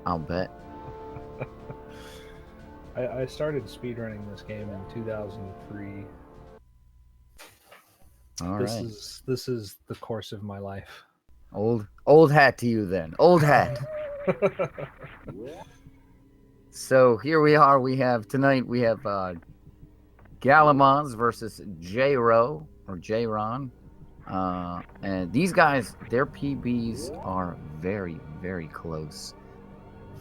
I'll bet. I started speedrunning this game in 2003. All This right. is the course of my life. Old hat to you then. Old hat. So here we are. We have galamoz versus J-Ro or J-Ron. And these guys, their PBs are very, very close.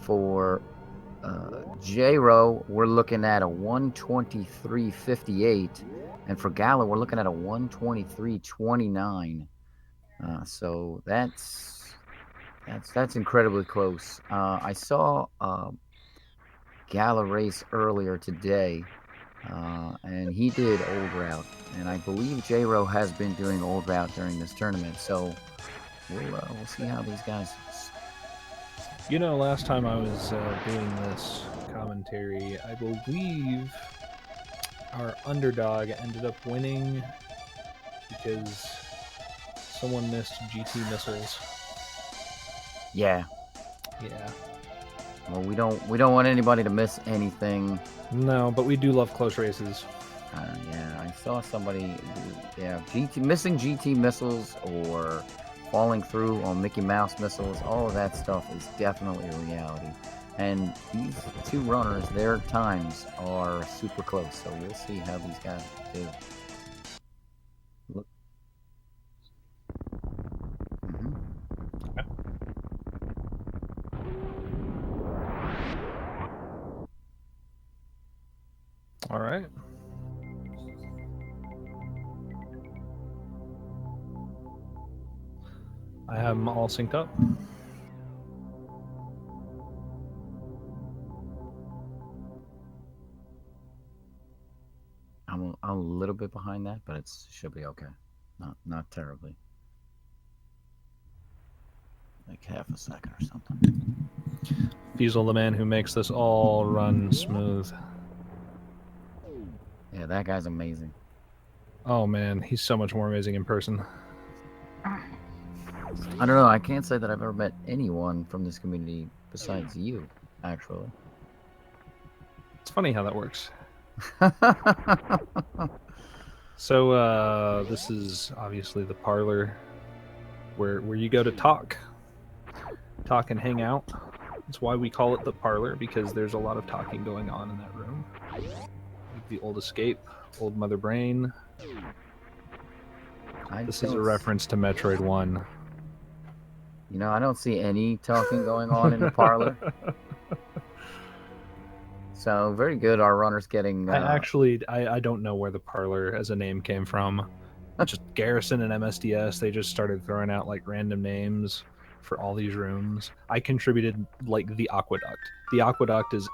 For J-Ro, we're looking at a 123.58. And for Gala, we're looking at a 123.29. So that's incredibly close. I saw Gala race earlier today, and he did old route, and I believe J-Ro has been doing old route during this tournament. So we'll see how these guys. You know, last time I was doing this commentary, I believe our underdog ended up winning because someone missed GT missiles. Yeah. Yeah. Well, we don't want anybody to miss anything. No, but we do love close races. Yeah, I saw somebody. Yeah, missing GT missiles or falling through on Mickey Mouse missiles. All of that stuff is definitely a reality. And these two runners, their times are super close. So we'll see how these guys do. Look. All right. I have them all synced up. I'm a little bit behind that, but it should be okay. Not terribly. Like half a second or something. Fiesel, the man who makes this all run smooth. Yeah, that guy's amazing. Oh man, he's so much more amazing in person. I don't know. I can't say that I've ever met anyone from this community besides you, actually. It's funny how that works. So this is obviously the parlor where you go to talk and hang out. That's why we call it the parlor, because there's a lot of talking going on in that room. Like the old escape, old mother brain. This is a reference to Metroid 1. You know, I don't see any talking going on in the parlor. So very good. Our runner's getting. I don't know where the parlor as a name came from. Just Garrison and MSDS. They just started throwing out like random names for all these rooms. I contributed like the Aqueduct. The Aqueduct is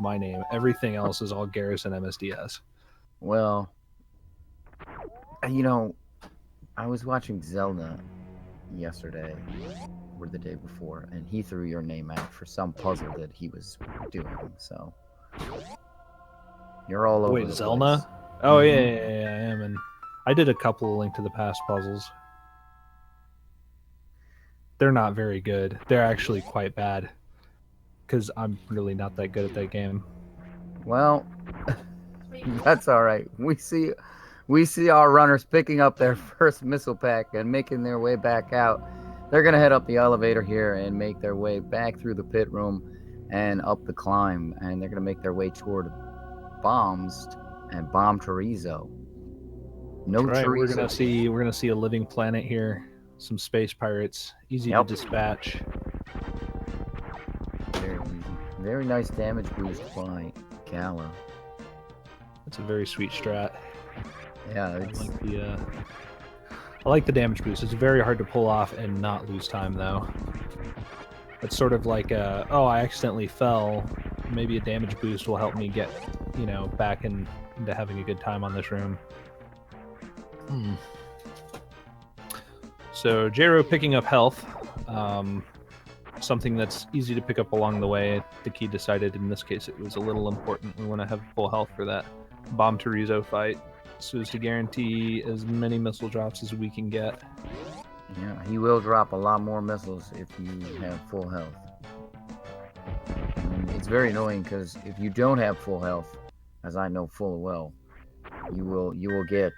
my name. Everything else is all Garrison MSDS. Well, you know, I was watching Zelda yesterday or the day before, and he threw your name out for some puzzle that he was doing. So you're all over the Zelda? place. Oh yeah, I am, and I did a couple of Link to the Past puzzles. They're not very good. They're actually quite bad, because I'm really not that good at that game. Well, that's all right. We see our runners picking up their first missile pack and making their way back out. They're going to head up the elevator here and make their way back through the pit room and up the climb. And they're going to make their way toward bombs and bomb Chorizo. No right, Chorizo. We're gonna see a living planet here. Some space pirates. Easy to dispatch. Very easy. Very nice damage boost by Gala. That's a very sweet strat. Yeah, I like the damage boost. It's very hard to pull off and not lose time, though. It's sort of like, oh, I accidentally fell. Maybe a damage boost will help me get, back into having a good time on this room. So, J-Ro picking up health. Something that's easy to pick up along the way. The key decided in this case it was a little important. We want to have full health for that Bomb Chorizo fight, so as to guarantee as many missile drops as we can get. Yeah, he will drop a lot more missiles if you have full health. very annoying because if you don't have full health, as I know full well, you will get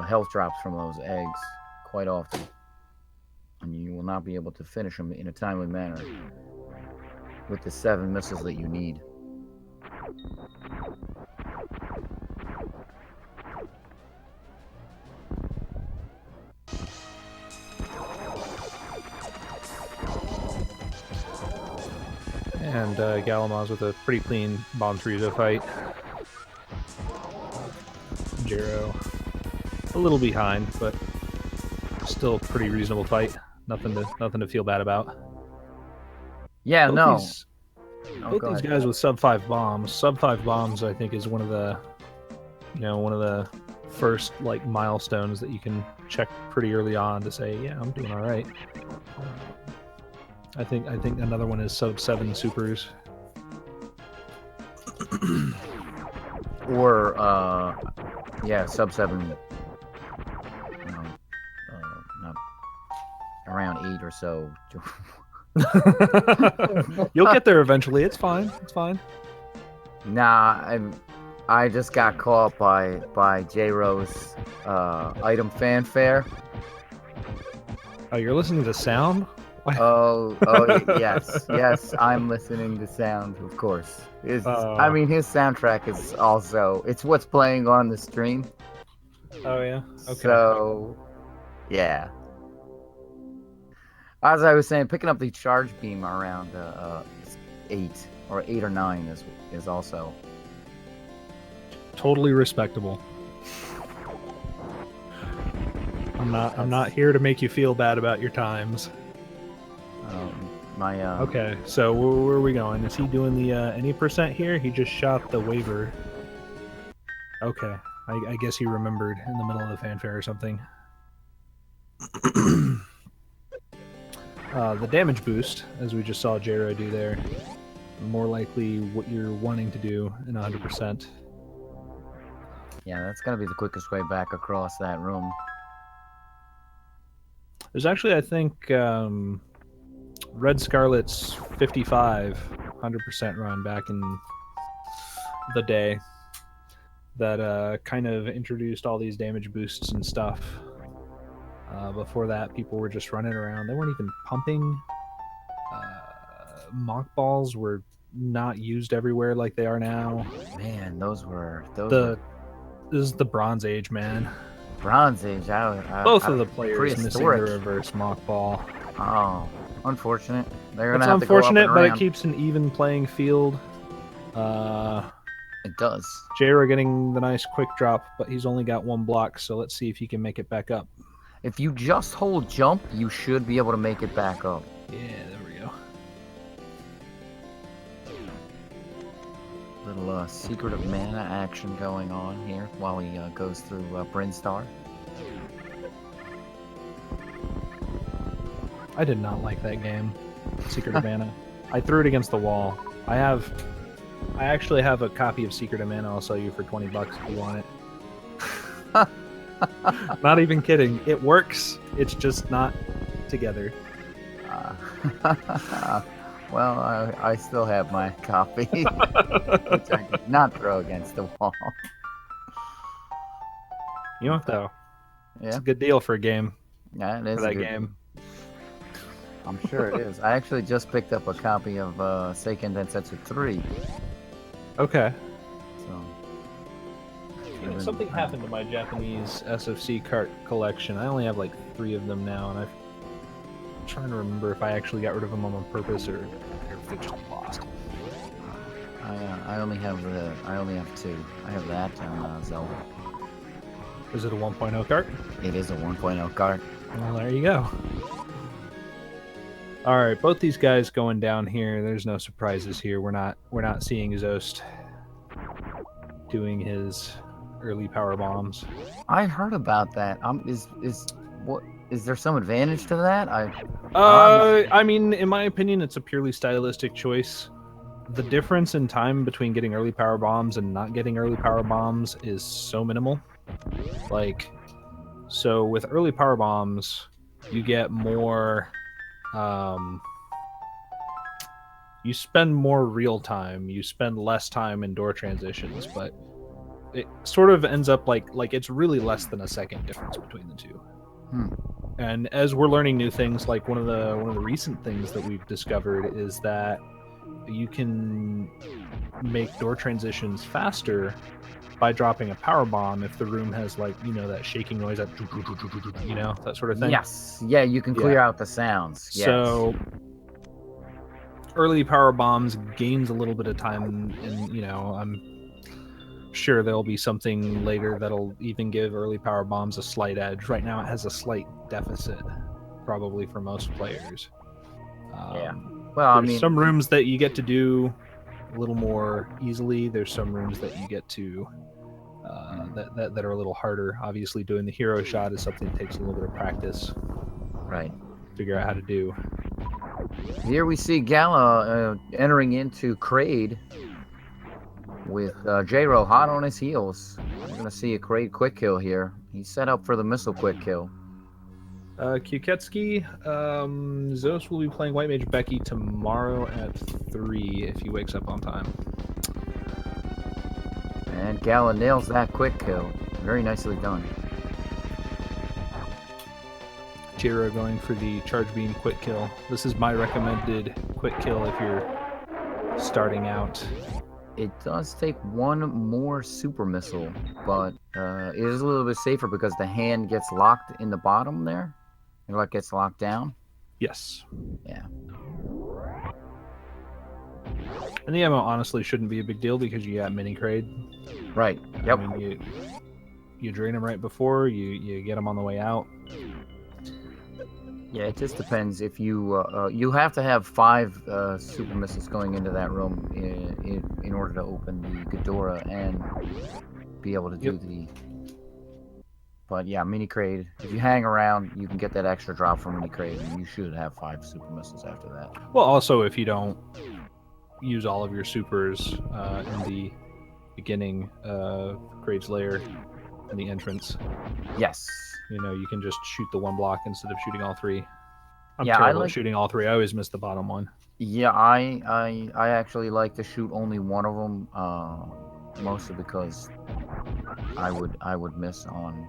health drops from those eggs quite often, and you will not be able to finish them in a timely manner with the 7 missiles that you need. And Galamoz with a pretty clean bomb to fight. Jero a little behind, but still pretty reasonable fight. Nothing to feel bad about. Yeah, Both these guys with sub 5 bombs. Sub 5 bombs, I think, is one of the first like milestones that you can check pretty early on to say, yeah, I'm doing all right. I think another one is sub 7 supers. Or yeah, sub 7. Not around 8 or so. You'll get there eventually. It's fine. It's fine. Nah, I just got caught by J-Rose item fanfare. Oh, you're listening to sound? Oh, yes, I'm listening to sound, of course. I mean, his soundtrack is also, it's what's playing on the stream. Oh, yeah? Okay. So, yeah. As I was saying, picking up the charge beam around 8 or 8 or 9 is also totally respectable. I'm not here to make you feel bad about your times. Okay, so where are we going? Is he doing the any percent here? He just shot the waiver. Okay, I guess he remembered in the middle of the fanfare or something. The damage boost, as we just saw Jero do there, more likely what you're wanting to do in 100%. Yeah, that's gonna be the quickest way back across that room. There's actually, I think, Red Scarlet's 55 100% run back in the day that kind of introduced all these damage boosts and stuff. Before that, people were just running around. They weren't even pumping. Mock balls were not used everywhere like they are now. Man, those were this is the Bronze Age, man. Bronze Age. Both of the players missing the reverse mock ball. Oh, unfortunate. They're gonna It's have unfortunate, to go up and but around. it keeps an even playing field. It does. Jero getting the nice quick drop, but he's only got 1 block, so let's see if he can make it back up. If you just hold jump, you should be able to make it back up. Yeah, there we go. Little secret of mana action going on here while he goes through Brinstar. I did not like that game, Secret of Mana. I threw it against the wall. I actually have a copy of Secret of Mana I'll sell you for $20 if you want it. Not even kidding. It works. It's just not together. Well, I still have my copy, which I did not throw against the wall. You know what, though? Yeah. It's a good deal for a game. Yeah, it is. For that game. I'm sure it is. I actually just picked up a copy of Seiken Densetsu 3. Okay. So, something happened to my Japanese SFC cart collection. I only have like 3 of them now, and I'm trying to remember if I actually got rid of them on purpose or if they just lost. I only have 2. I have that and Zelda. Is it a 1.0 cart? It is a 1.0 cart. Well, there you go. All right, both these guys going down here. There's no surprises here. We're not seeing Zost doing his early power bombs. I heard about that. Is there some advantage to that? I mean, in my opinion, it's a purely stylistic choice. The difference in time between getting early power bombs and not getting early power bombs is so minimal. Like, so with early power bombs, you get more you spend more real time, you spend less time in door transitions, but it sort of ends up like it's really less than a second difference between the two. And as we're learning new things, like one of the recent things that we've discovered is that you can make door transitions faster by dropping a power bomb if the room has like, you know, that shaking noise, that you know, that sort of thing. Yes. Yeah, you can clear out the sounds. Yes. So early power bombs gains a little bit of time, and you know, I'm sure there'll be something later that'll even give early power bombs a slight edge. Right now it has a slight deficit, probably for most players. Yeah. Well, I mean, some rooms that you get to do a little more easily. There's some rooms that you get to that are a little harder. Obviously, doing the hero shot is something that takes a little bit of practice. Right. Figure out how to do. Here we see Gala entering into Kraid with J-Ro hot on his heels. We're going to see a Kraid quick kill here. He's set up for the missile quick kill. Kuketsuki, Zos will be playing White Mage Becky tomorrow at 3 if he wakes up on time. And Gala nails that quick kill. Very nicely done. J-Ro going for the charge beam quick kill. This is my recommended quick kill if you're starting out. It does take one more super missile, but it is a little bit safer because the hand gets locked in the bottom there. It like gets locked down. Yes. Yeah. And the ammo honestly shouldn't be a big deal because you got mini Kraid. Right. Yep. I mean, you drain them right before, you get them on the way out. Yeah, it just depends. If you you have to have 5 super missiles going into that room in order to open the Ghidorah and be able to do the. But yeah, mini Kraid. If you hang around, you can get that extra drop from mini Kraid, and you should have 5 super missiles after that. Well, also if you don't use all of your supers in the beginning of Kraid's lair in the entrance. Yes. You know, you can just shoot the one block instead of shooting all 3. I'm yeah, terrible at shooting all 3. I always miss the bottom one. Yeah, I actually like to shoot only one of them, mostly because I would miss on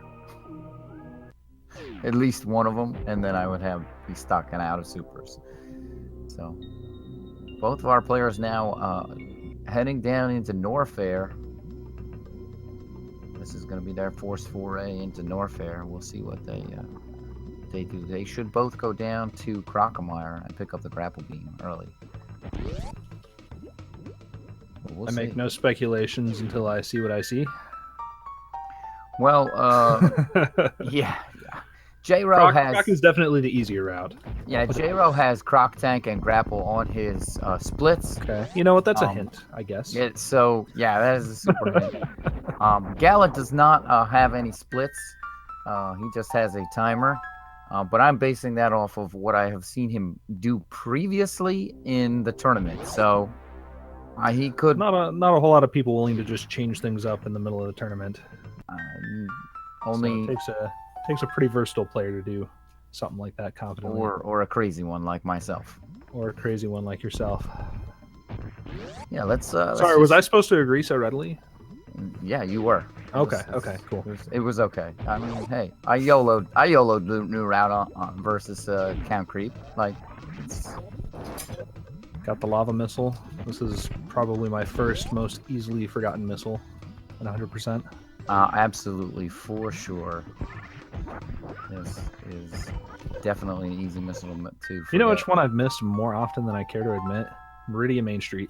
at least one of them, and then I would be stuck and out of supers. So both of our players now heading down into Norfair. This is going to be their forced foray into Norfair. We'll see what they do. They should both go down to Crocomire and pick up the grapple beam early. We'll see. Make no speculations until I see what I see. Well, yeah. J-Ro has... Croc is definitely the easier route. Yeah, J-Ro has Croc Tank and Grapple on his splits. Okay. You know what? That's a hint, I guess. Yeah, so, yeah, that is a super hint. Gallant does not have any splits. He just has a timer. But I'm basing that off of what I have seen him do previously in the tournament. So, he could... Not a whole lot of people willing to just change things up in the middle of the tournament. Only... So it takes a pretty versatile player to do something like that confidently. Or a crazy one like myself. Or a crazy one like yourself. Yeah, let's... Sorry, was I supposed to agree so readily? Yeah, you were. Okay, okay, cool. It was okay. I mean, hey, I YOLO'd new route on versus Count Creep. Like, got the lava missile. This is probably my first most easily forgotten missile at 100%. Absolutely, for sure. This is definitely an easy missile to forget. You know which one I've missed more often than I care to admit? Meridian Main Street.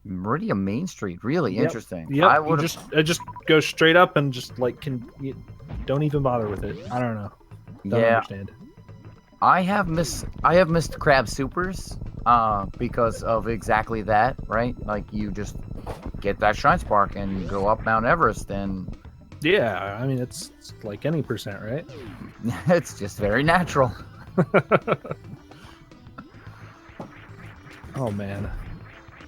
Meridian Main Street, really interesting. Yep. I just go straight up and just like don't even bother with it. I don't know. Don't understand. I have missed Crab Supers because of exactly that, right? Like you just get that Shine Spark and go up Mount Everest and yeah, I mean it's like any percent, right? It's just very natural. Oh man.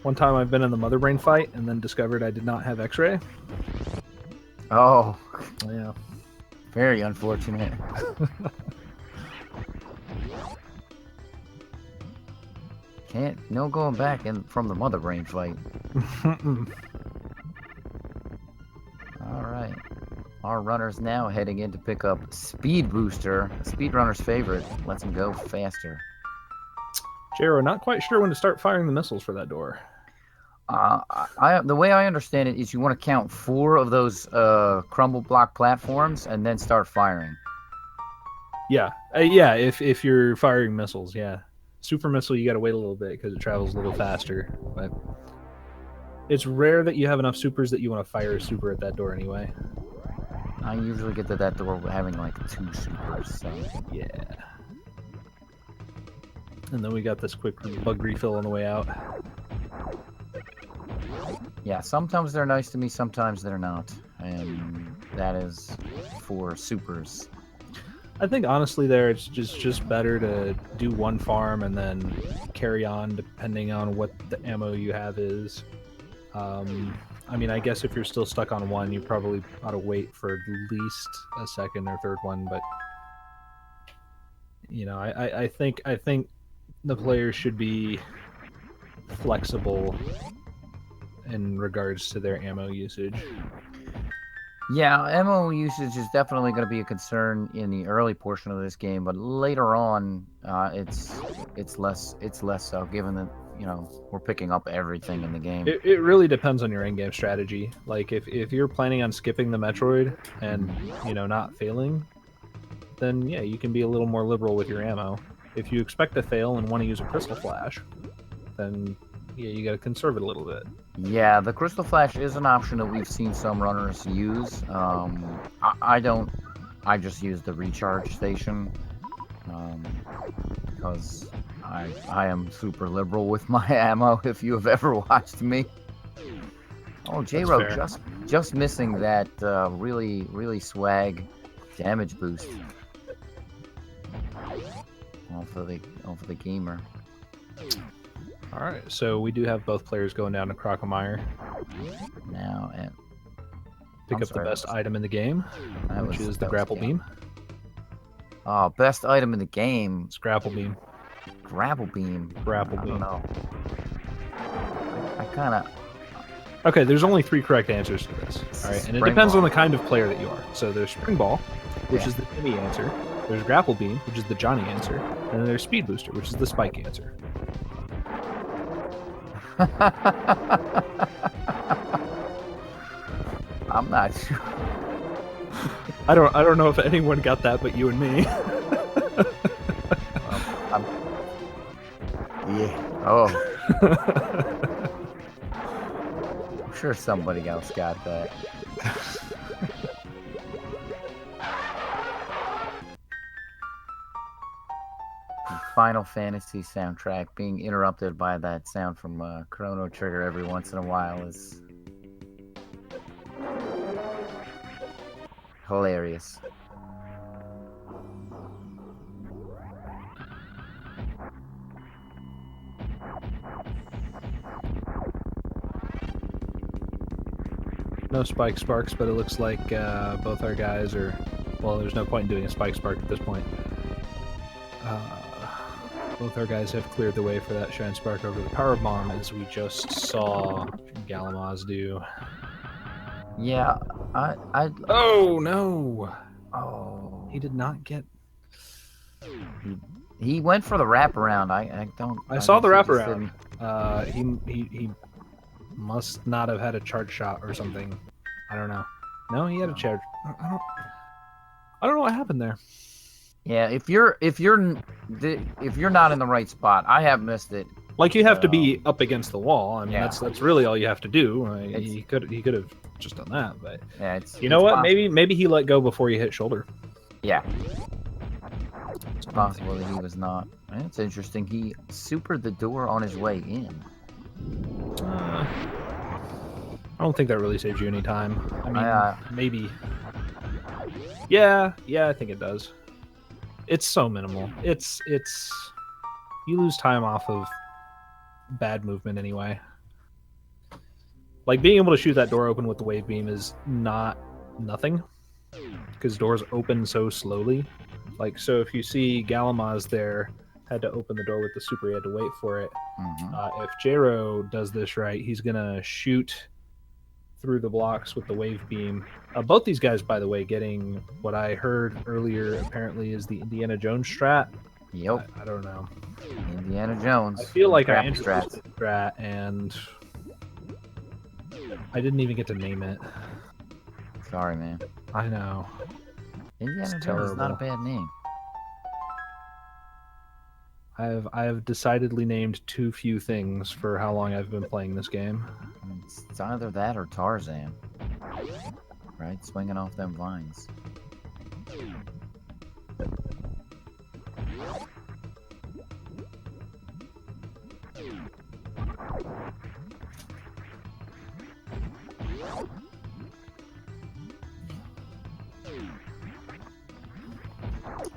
One time I've been in the Mother Brain fight and then discovered I did not have X-ray. Oh. Yeah. Very unfortunate. No going back in from the mother brain fight. All right. Our runner's now heading in to pick up Speed Booster, a speedrunner's favorite. Lets him go faster. Jero, not quite sure when to start firing the missiles for that door. The way I understand it is you want to count 4 of those crumble block platforms and then start firing. Yeah, yeah. If you're firing missiles, yeah. Super missile, you got to wait a little bit because it travels a little faster. But it's rare that you have enough supers that you want to fire a super at that door anyway. I usually get to that door having like 2 supers. So. Yeah. And then we got this quick bug refill on the way out. Yeah, sometimes they're nice to me, sometimes they're not. And that is for supers. I think honestly there it's just better to do one farm and then carry on depending on what the ammo you have is. I mean, I guess if you're still stuck on one, you probably ought to wait for at least a second or third one, but you know, I think the players should be flexible in regards to their ammo usage. Yeah, ammo usage is definitely going to be a concern in the early portion of this game, but later on, it's less so. Given that we're picking up everything in the game. It really depends on your in-game strategy. Like if you're planning on skipping the Metroid and not failing, then yeah, you can be a little more liberal with your ammo. If you expect to fail and want to use a crystal flash, then yeah, you got to conserve it a little bit. Yeah, the crystal flash is an option that we've seen some runners use. I don't. I just use the recharge station because I am super liberal with my ammo. If you have ever watched me. Oh, J-Ro just missing that really swag damage boost off of the gamer. All right, so we do have both players going down to Crocomire now and pick up the best item in the game, which is the grapple beam. Oh, best item in the game. It's grapple beam. Grapple beam. Grapple beam. I don't know. I kind of. Okay, there's only 3 correct answers to this. All right, and it depends on the kind of player that you are. So there's spring ball, which is the Timmy answer. There's grapple beam, which is the Johnny answer, and then there's speed booster, which is the Spike answer. I'm not sure. I don't know if anyone got that but you and me. Yeah. Oh. I'm sure somebody else got that. The Final Fantasy soundtrack being interrupted by that sound from Chrono Trigger every once in a while is hilarious. No spike sparks, but it looks like both our guys are... Well, there's no point in doing a spike spark at this point. Both our guys have cleared the way for that shine spark over the power bomb, as we just saw Galamoz do. Yeah, Oh no! Oh, He did not get... he went for the wraparound. I saw the wraparound. He must not have had a charge shot or something. I don't know. No, he had a charge. I don't know what happened there. Yeah, if you're not in the right spot, I have missed it. Like you have to be up against the wall. I mean, Yeah. that's really all you have to do. He could have just done that, but yeah, you know what? Possible. Maybe he let go before he hit shoulder. Yeah, it's possible that he was not. It's interesting. He supered the door on his way in. I don't think that really saves you any time. I mean, maybe. Yeah, I think it does. It's so minimal. It's you lose time off of bad movement anyway. Like being able to shoot that door open with the wave beam is not nothing, because doors open so slowly. Like, so if you see Galamoz there had to open the door with the super. He had to wait for it. Mm-hmm. If Jero does this right, he's gonna shoot through the blocks with the wave beam. Both these guys, by the way, getting what I heard earlier apparently is the Indiana Jones strat. Yep. I don't know. Indiana Jones. I feel like I Grapple introduced strats. the strat and I didn't even get to name it. Sorry, man. I know. Indiana It's Jones is not a terrible. bad name. I have decidedly named too few things for how long I've been playing this game. It's either that or Tarzan. Right? Swinging off them vines.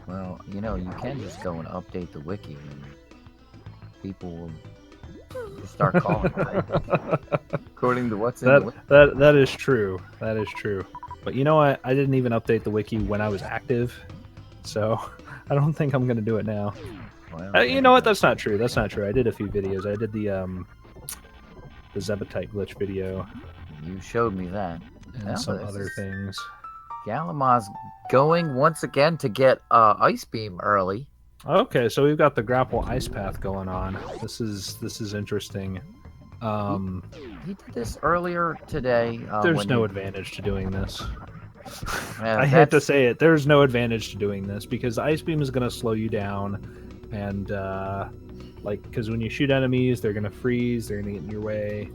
Well, you know, you can just go and update the wiki and people will just start calling, right? According to what's in the wiki. That is true. That is true. But you know what? I didn't even update the wiki when I was active, so I don't think I'm gonna do it now. Well, You know what? That's not true. That's not true. I did a few videos. I did the Zebetite glitch video you showed me that. and Well, some this other is- things. Galamoz going once again to get Ice Beam early. Okay, so we've got the grapple ice path going on. This is interesting. He did this earlier today. There's when no he- advantage to doing this. Yeah, I hate to that's- say it. There's no advantage to doing this because ice beam is going to slow you down, and because when you shoot enemies, they're going to freeze. They're going to get in your way.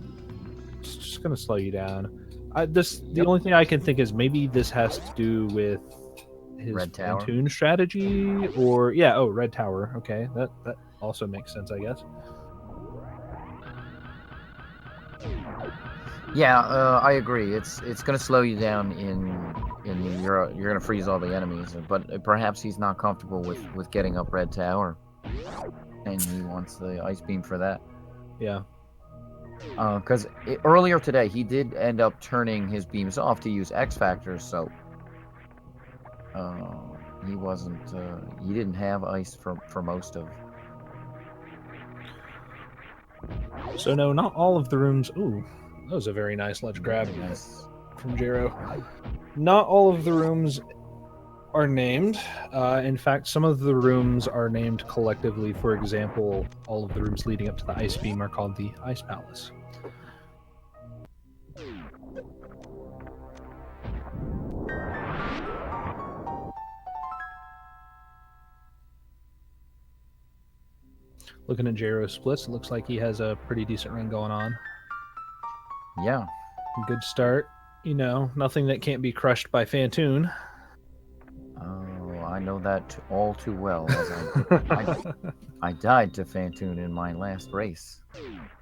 It's just going to slow you down. The only thing I can think is maybe this has to do with his Red Tower? Phantoon strategy, or Red Tower. Okay, that also makes sense, I guess. Yeah, I agree. It's going to slow you down you're going to freeze all the enemies, but perhaps he's not comfortable with getting up Red Tower, and he wants the Ice Beam for that. Yeah. Because earlier today he did end up turning his beams off to use X factors, so he wasn't. He didn't have ice for most of. So no, not all of the rooms. Ooh, that was a very nice ledge grab Yes. from Jero. Not all of the rooms are named. In fact, some of the rooms are named collectively. For example, all of the rooms leading up to the Ice Beam are called the Ice Palace. Looking at Jero's splits, it looks like he has a pretty decent run going on. Yeah. Good start. You know, nothing that can't be crushed by Phantoon. Oh, I know that all too well. As I died to Phantoon in my last race.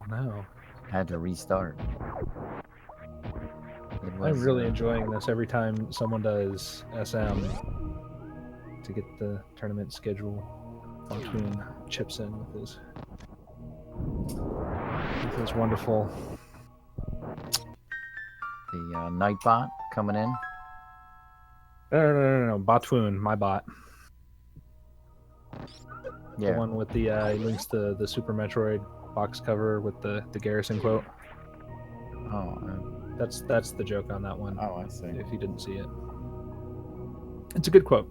No. Had to restart. I'm really enjoying this every time someone does SM to get the tournament schedule. Botwoon chips in with his wonderful. The Nightbot coming in. No. Botwoon, my bot. Yeah. The one with the he links the Super Metroid box cover with the Garrison quote. Oh. That's the joke on that one. Oh, I see. If you didn't see it, it's a good quote.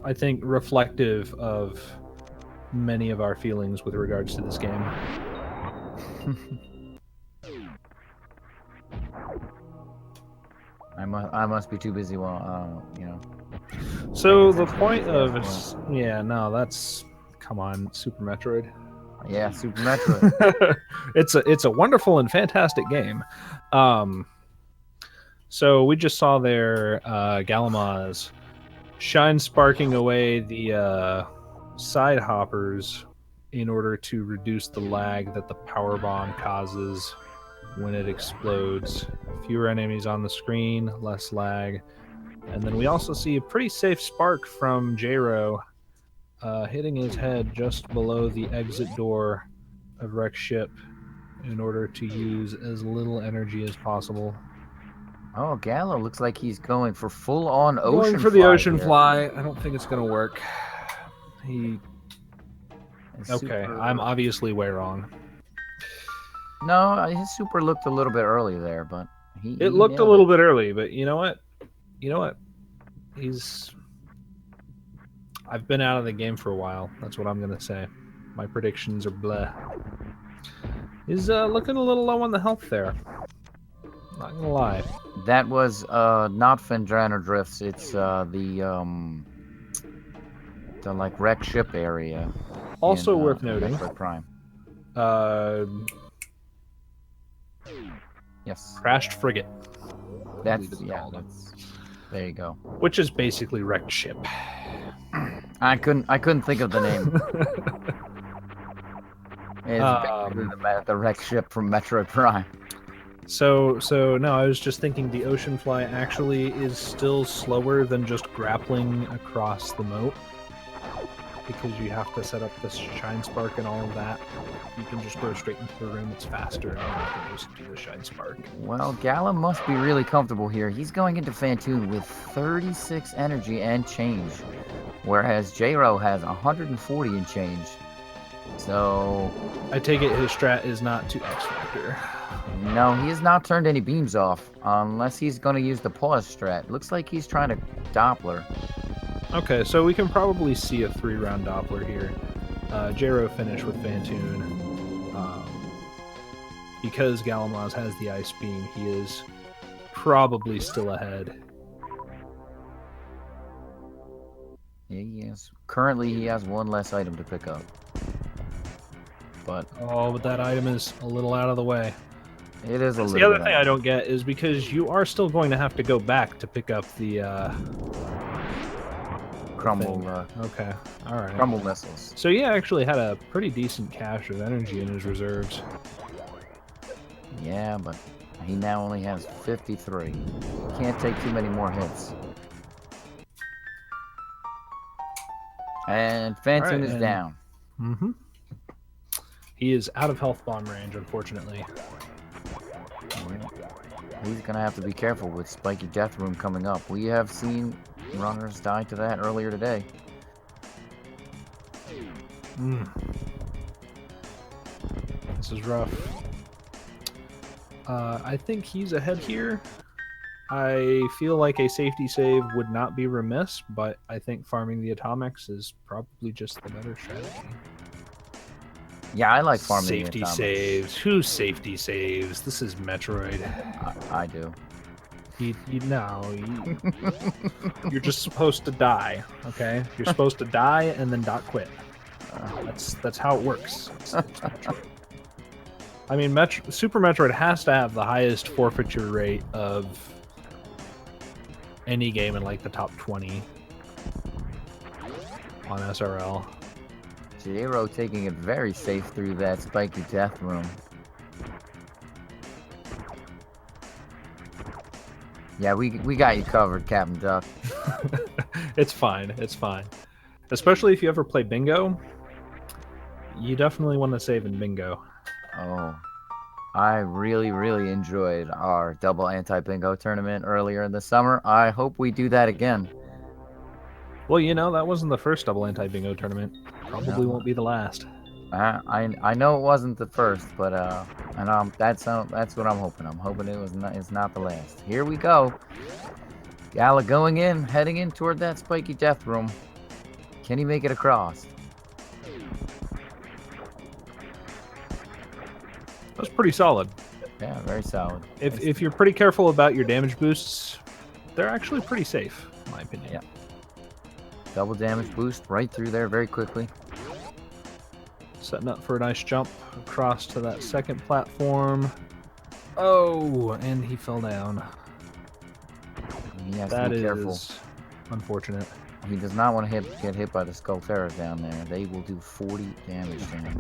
I think reflective of many of our feelings with regards to this game. I must be too busy while So the attention point to of these that's come on, Super Metroid. Yeah, Super Metroid. It's a wonderful and fantastic game. So we just saw there Galamoz shine sparking away the side hoppers in order to reduce the lag that the power bomb causes when it explodes. Fewer enemies on the screen, less lag. And then we also see a pretty safe spark from Jero hitting his head just below the exit door of Rex ship in order to use as little energy as possible. Oh, Gallo looks like he's going for full-on ocean Going for the fly ocean here. fly. I don't think it's gonna work. His Okay, super- I'm obviously way wrong. No, his super looked a little bit early there, but he It looked a nailed little it. bit early, but you know what? I've been out of the game for a while. That's what I'm gonna say. My predictions are bleh. He's looking a little low on the health there. Not gonna lie. That was not Fendrano Drifts. It's the like wreck ship area. Also in, worth noting. Metroid Prime. Yes. Crashed frigate. That's it's yeah. called. There you go. Which is basically wrecked ship. I couldn't think of the name. It's basically the wreck ship from Metroid Prime. So no, I was just thinking the ocean fly actually is still slower than just grappling across the moat, because you have to set up the shine spark and all of that. You can just go straight into the room. It's faster, and you can just do the shine spark. Well, Gala must be really comfortable here. He's going into Phantoon with 36 energy and change, whereas J-Ro has 140 and change. So I take it his strat is not to X Factor. no, he has not turned any beams off, unless he's going to use the pause strat. Looks like he's trying to Doppler. Okay, so we can probably see a 3-round Doppler here. J-Ro finished with Phantoon. Because galamoz has the ice beam, he is probably still ahead. Yeah, he is. Currently, he has one less item to pick up. But that item is a little out of the way. it is a little. The other thing I don't get is because you are still going to have to go back to pick up the crumble. Okay, all right. Crumble missiles. So he actually had a pretty decent cache of energy in his reserves. Yeah, but he now only has 53. Can't take too many more hits. And Phantoon is down. Mm-hmm. He is out of health bomb range, unfortunately. He's gonna have to be careful with Spiky Death Room coming up. We have seen runners die to that earlier today. This is rough. I think he's ahead here. I feel like a safety save would not be remiss, but I think farming the atomics is probably just the better strategy. Yeah, I like farming safety the atomics. saves. Who safety saves? This is Metroid. I do. You're just supposed to die, okay? You're supposed to die and then dot quit. That's how it works. It's Metroid. I mean, Super Metroid has to have the highest forfeiture rate of any game in like the top 20 on SRL. J-Ro taking it very safe through that Spiky Death Room. Yeah, we got you covered, Captain Duck. It's fine. It's fine. Especially if you ever play bingo. You definitely want to save in bingo. Oh, I really, really enjoyed our double anti-bingo tournament earlier in the summer. I hope we do that again. Well, you know, that wasn't the first double anti-bingo tournament. Probably won't be the last. I know it wasn't the first, but and that's what I'm hoping. I'm hoping it's not the last. Here we go. Gala going in, heading in toward that Spiky Death Room. Can he make it across? That's pretty solid. Yeah, very solid. If you're pretty careful about your damage boosts, they're actually pretty safe, in my opinion. Yeah. Double damage boost right through there very quickly. Setting up for a nice jump across to that second platform. Oh, and he fell down. He has to be careful. Unfortunate. He does not want to get hit by the Skullterra down there. They will do 40 damage to him.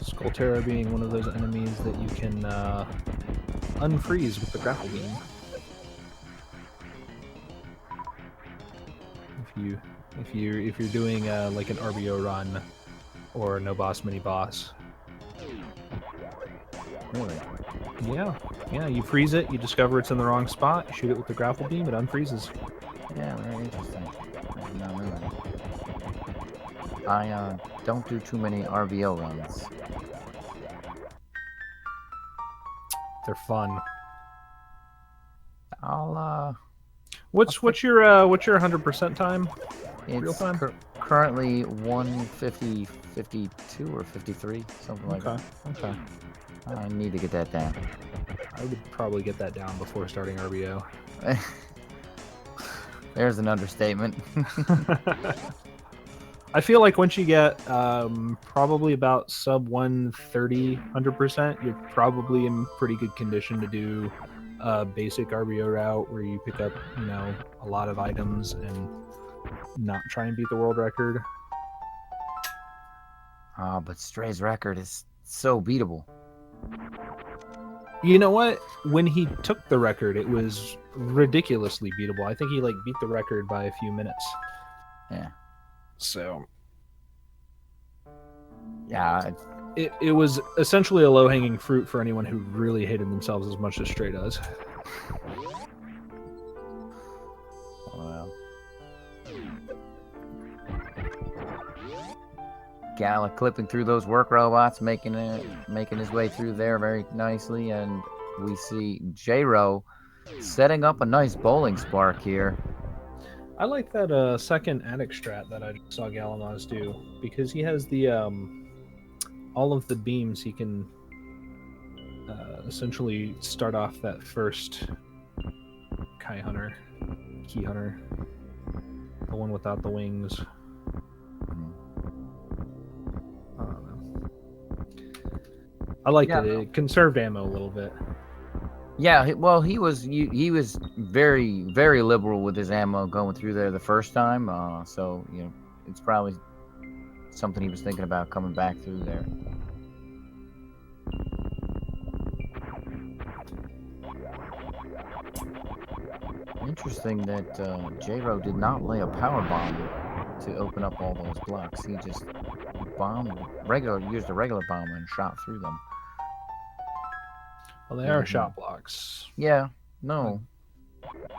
Skullterra being one of those enemies that you can unfreeze with the grapple beam. if you're doing like an RBO run or no boss mini boss. Really? Yeah. You freeze it. You discover it's in the wrong spot. You shoot it with the grapple beam. It unfreezes. Yeah, very interesting. I did not know that. I don't do too many RVO runs. They're fun. I'll What's your 100% time? Real it's time? currently 150, 52 or 53, something like that. Okay. I need to get that down. I would probably get that down before starting RBO. There's an understatement. I feel like once you get probably about sub 130, 100%, you're probably in pretty good condition to do a basic RBO route where you pick up, a lot of items and not try and beat the world record. But Stray's record is so beatable. You know what? When he took the record, it was ridiculously beatable. I think he beat the record by a few minutes. Yeah. So yeah, it was essentially a low-hanging fruit for anyone who really hated themselves as much as Stray does. Well, Gala clipping through those work robots, making his way through there very nicely, and we see J-Ro setting up a nice bowling spark here. I like that second attic strat that I saw galamoz do, because he has the all of the beams. He can essentially start off that first key hunter, the one without the wings. I don't know. I liked it. It conserved ammo a little bit. Yeah, well, he was very, very liberal with his ammo going through there the first time. So it's probably something he was thinking about coming back through there. Interesting that J-Ro did not lay a power bomb to open up all those blocks. He just used a regular bomb and shot through them. Well, they are shot blocks. Yeah, no.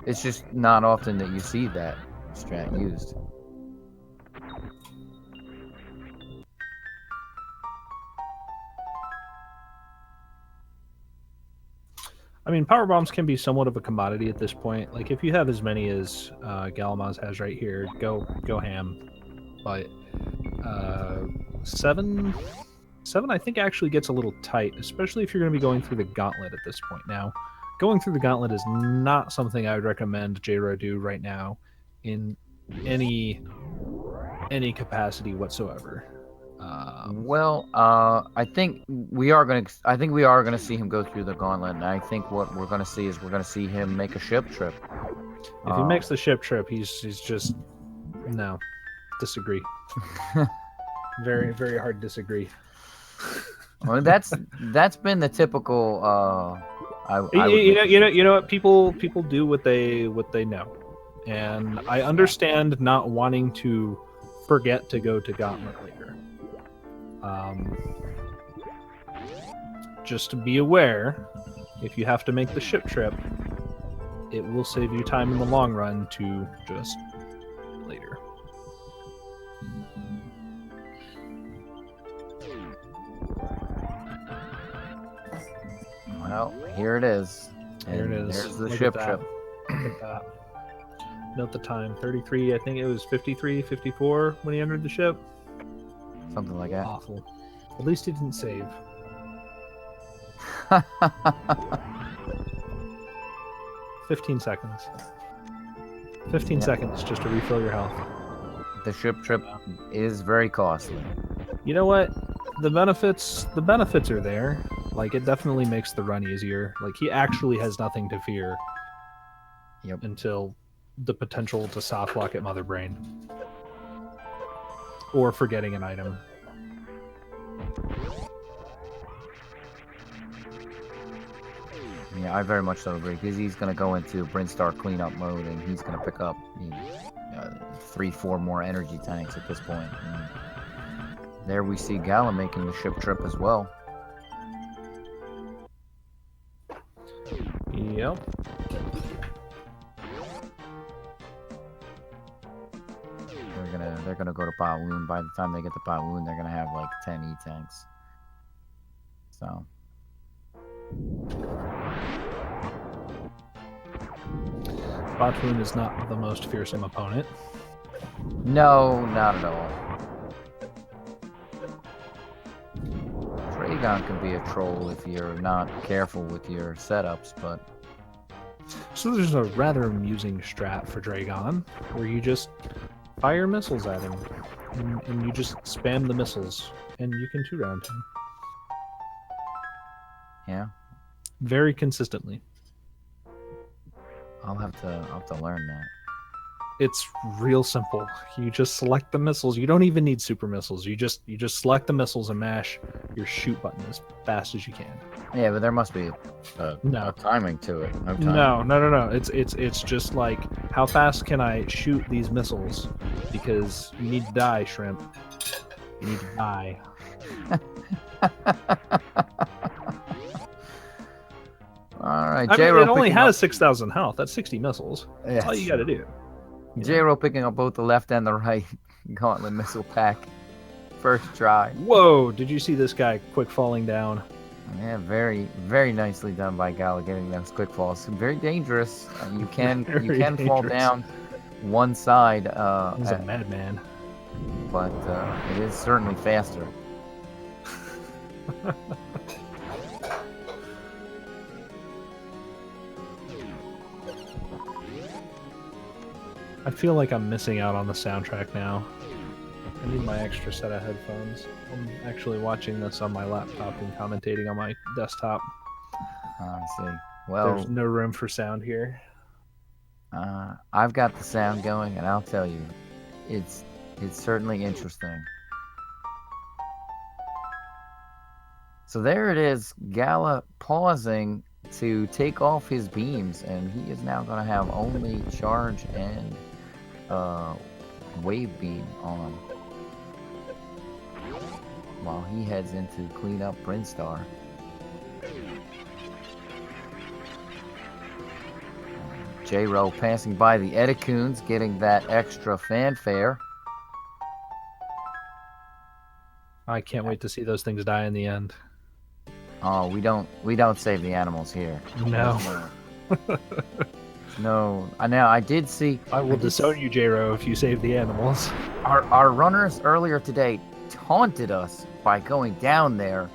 It's just not often that you see that strat used. I mean, power bombs can be somewhat of a commodity at this point. Like, if you have as many as galamoz has right here, go ham. But seven, I think, actually gets a little tight, especially if you're going to be going through the gauntlet at this point. Now, going through the gauntlet is not something I would recommend J-Ro do right now in any capacity whatsoever. I think we are gonna see him go through the gauntlet, and I think what we're gonna see is him make a ship trip. If he makes the ship trip, he's just no. Disagree. Very, very hard to disagree. Well, that's been the typical. You know what, people do what they know, and I understand not wanting to forget to go to gauntlet later. Just to be aware, if you have to make the ship trip, it will save you time in the long run to just later. Well, here it is. Here it is. There's the ship trip. Look at that. Note the time. 33, I think it was 53, 54 when he entered the ship. Something like that. Awful. At least he didn't save. 15 seconds. 15 seconds just to refill your health. The ship trip is very costly. You know what? The benefits are there. Like, it definitely makes the run easier. Like, he actually has nothing to fear. Yep. Until the potential to soft lock at Mother Brain. Or forgetting an item. Yeah, I very much so agree, because he's going to go into Brinstar cleanup mode, and he's going to pick up 3-4 more energy tanks at this point. And there we see Gala making the ship trip as well. Yep. They're gonna go to Botwoon. By the time they get to Botwoon, they're gonna have like 10 E-tanks. So. Botwoon is not the most fearsome opponent. No, not at all. Draygon can be a troll if you're not careful with your setups, but... So there's a rather amusing strat for Draygon, where you just fire missiles at him, and you just spam the missiles, and you can 2-round him. Yeah. Very consistently. I'll have to learn that. It's real simple. You just select the missiles. You don't even need super missiles. You just select the missiles and mash your shoot button as fast as you can. Yeah, but there must be no timing to it. No timing. No. It's just like, how fast can I shoot these missiles? Because you need to die, shrimp. You need to die. All right, I mean, it only has 6,000 health. That's 60 missiles. That's all you got to do. J-Ro picking up both the left and the right gauntlet missile pack. First try. Whoa, did you see this guy quick falling down? Yeah, very, very nicely done by Gala getting those quick falls. Very dangerous. You can fall down one side. He's a madman. But it is certainly faster. I feel like I'm missing out on the soundtrack now. I need my extra set of headphones. I'm actually watching this on my laptop and commentating on my desktop. I see. Well, there's no room for sound here. I've got the sound going, and I'll tell you, it's certainly interesting. So there it is, Gala pausing to take off his beams, and he is now going to have only charge and wave beam on while he heads in to clean up Brinstar. J-Ro passing by the Edicoons, getting that extra fanfare. I can't wait to see those things die in the end. Oh, we don't save the animals here. No. No. Now I did see. I will disown you, J-Ro, if you save the animals. Our runners earlier today taunted us by going down there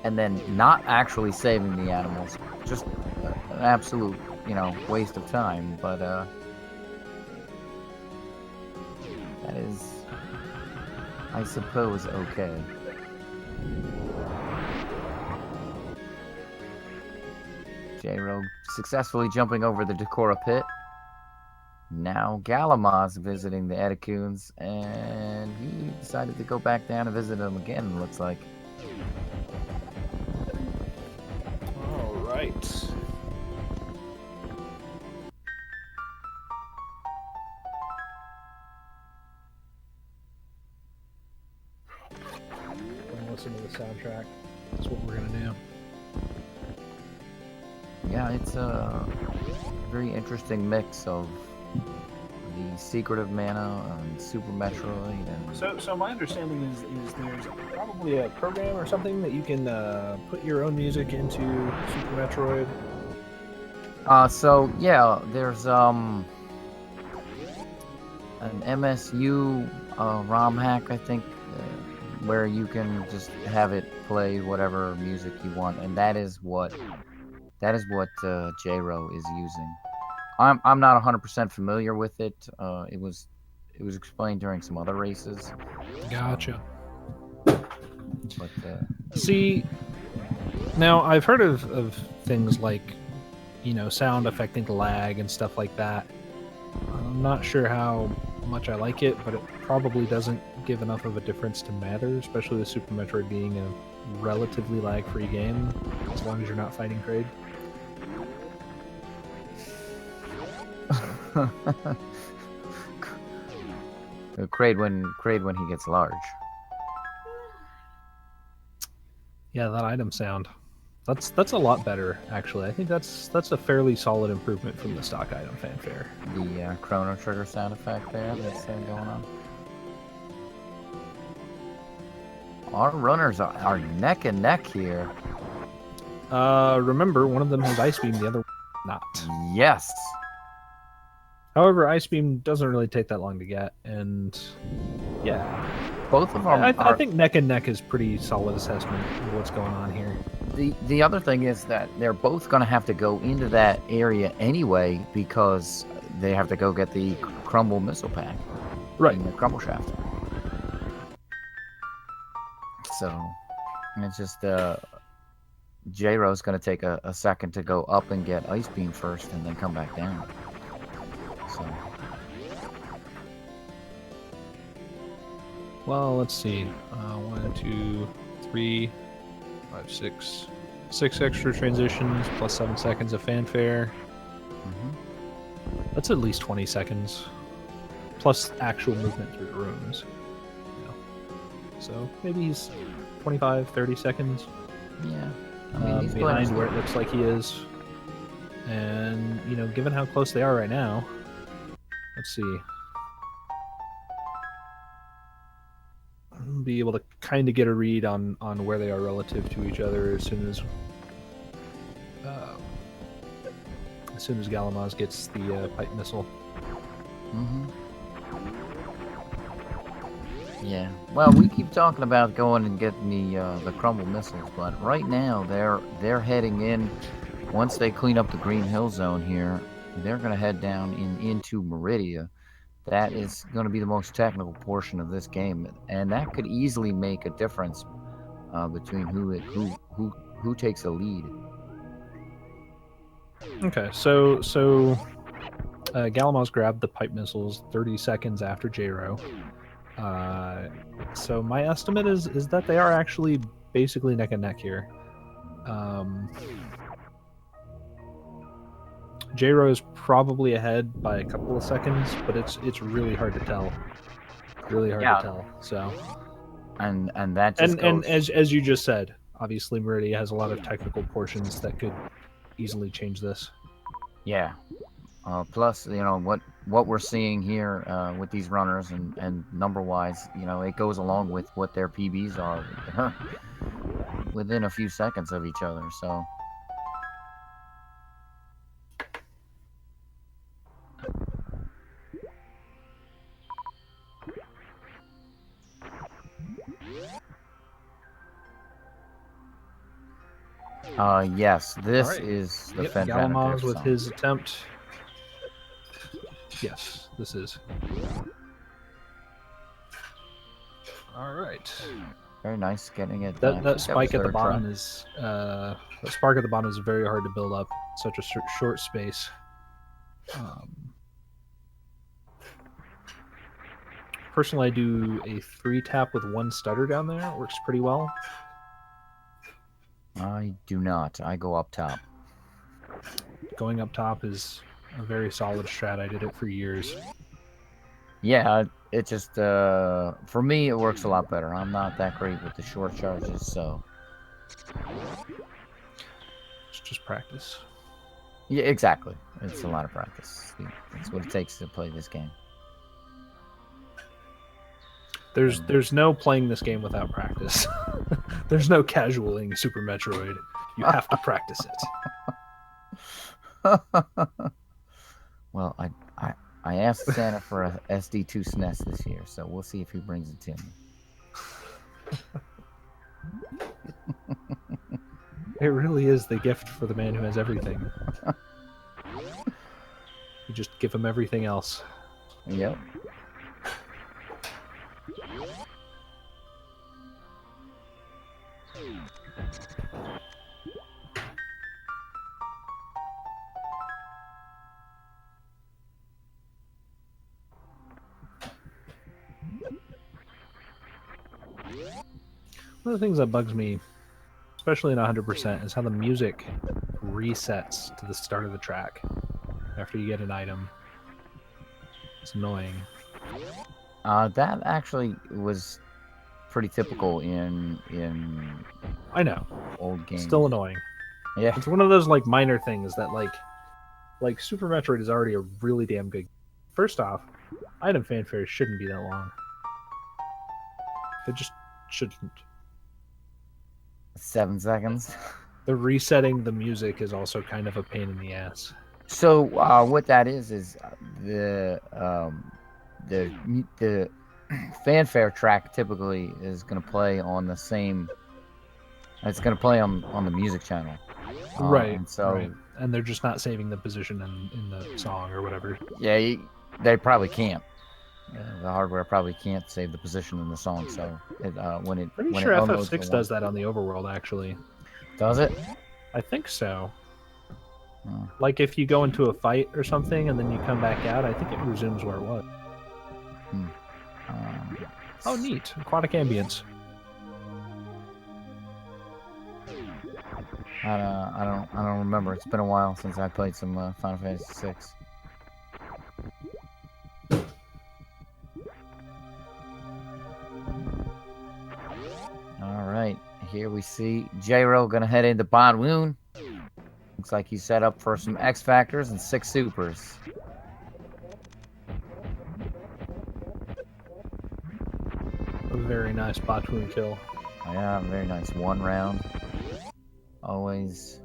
and then not actually saving the animals. Just an absolute, waste of time. But that is, I suppose, okay. J-Ro successfully jumping over the Decora pit. Now galamoz visiting the Edicoons, and he decided to go back down and visit them again, looks like. All right. Listen to the soundtrack. That's what we're gonna do. Yeah, it's a very interesting mix of the Secret of Mana and Super Metroid. And So my understanding is there's probably a program or something that you can put your own music into Super Metroid. So yeah, there's an MSU ROM hack, I think, where you can just have it play whatever music you want, and that is what J-Ro is using. I'm not 100% familiar with it. It was explained during some other races. Gotcha. But see, now I've heard of things like, sound affecting lag and stuff like that. I'm not sure how much I like it, but it probably doesn't give enough of a difference to matter, especially with Super Metroid being a relatively lag-free game, as long as you're not fighting Kraid. Kraid when he gets large. Yeah, that item sound. That's a lot better, actually. I think that's a fairly solid improvement from the stock item fanfare. The chrono trigger sound effect there that's going on. Our runners are neck and neck here. Remember, one of them has Ice Beam, the other not. Yes. However, Ice Beam doesn't really take that long to get, and yeah. Both of them I think neck and neck is pretty solid assessment of what's going on here. The other thing is that they're both going to have to go into that area anyway because they have to go get the Crumble missile pack. Right. In the Crumble shaft. So, it's just J-Ro's going to take a second to go up and get Ice Beam first and then come back down. So. Well, let's see. 1, 2, 3, 5, 6. 6 extra transitions plus 7 seconds of fanfare. That's at least 20 seconds. Plus actual movement through the rooms. So maybe he's 25, 30 seconds. Yeah. I mean, he's behind where it looks like he is. And, given how close they are right now, let's see. Be able to kind of get a read on where they are relative to each other as soon as galamoz gets the pipe missile. Yeah. Well, we keep talking about going and getting the Crumble missiles, but right now they're heading in. Once they clean up the Green Hill Zone here, they're going to head down into Meridia. That is going to be the most technical portion of this game, and that could easily make a difference between who takes the lead. Okay, so galamoz grabbed the pipe missiles 30 seconds after J-Ro. So my estimate is that they are actually basically neck and neck here. J-Ro is probably ahead by a couple of seconds, but it's really hard to tell. Really hard to tell. So, and that just and as you just said, obviously Meridia has a lot of technical portions that could easily change this. Yeah. Plus, what we're seeing here with these runners and number-wise, it goes along with what their PBs are within a few seconds of each other. So. Yes, this is the galamoz with his attempt. Yes, this is. All right. Very nice getting it. That spike at the bottom is that spark at the bottom is very hard to build up in such a short space. Personally, I do a 3-tap with 1 stutter down there. It works pretty well. I do not. I go up top. Going up top is a very solid strat. I did it for years. Yeah, it just for me it works a lot better. I'm not that great with the short charges, so it's just practice. Yeah, exactly. It's a lot of practice. That's what it takes to play this game. There's no playing this game without practice. There's no casualing Super Metroid. You have to practice it. Well, I asked Santa for a SD2 SNES this year, so we'll see if he brings it to me. It really is the gift for the man who has everything. You just give him everything else. Yep. One of the things that bugs me, especially in 100%, is how the music resets to the start of the track after you get an item. It's annoying. That actually was pretty typical in I know. old games. Still annoying. Yeah. It's one of those like minor things that like Super Metroid is already a really damn good. First off, item fanfare shouldn't be that long. They just shouldn't. 7 seconds. The resetting the music is also kind of a pain in the ass. So what that is the the fanfare track typically is going to play on the same. It's going to play on the music channel. Right. And so right. And they're just not saving the position in the song or whatever. yeah, they probably can't. The hardware probably can't save the position in the song. So when it Pretty when sure it unloads FF6 does that on the overworld actually. Does it? I think so. Oh. Like if you go into a fight or something and then you come back out, I think it resumes where it was. Oh, neat. Aquatic ambience. I don't remember. It's been a while since I played some Final Fantasy VI. All right, here we see J-Ro gonna head into Botwoon. Looks like he's set up for some X Factors and 6 Supers. A very nice Botwoon kill. Yeah, very nice. 1 round. Always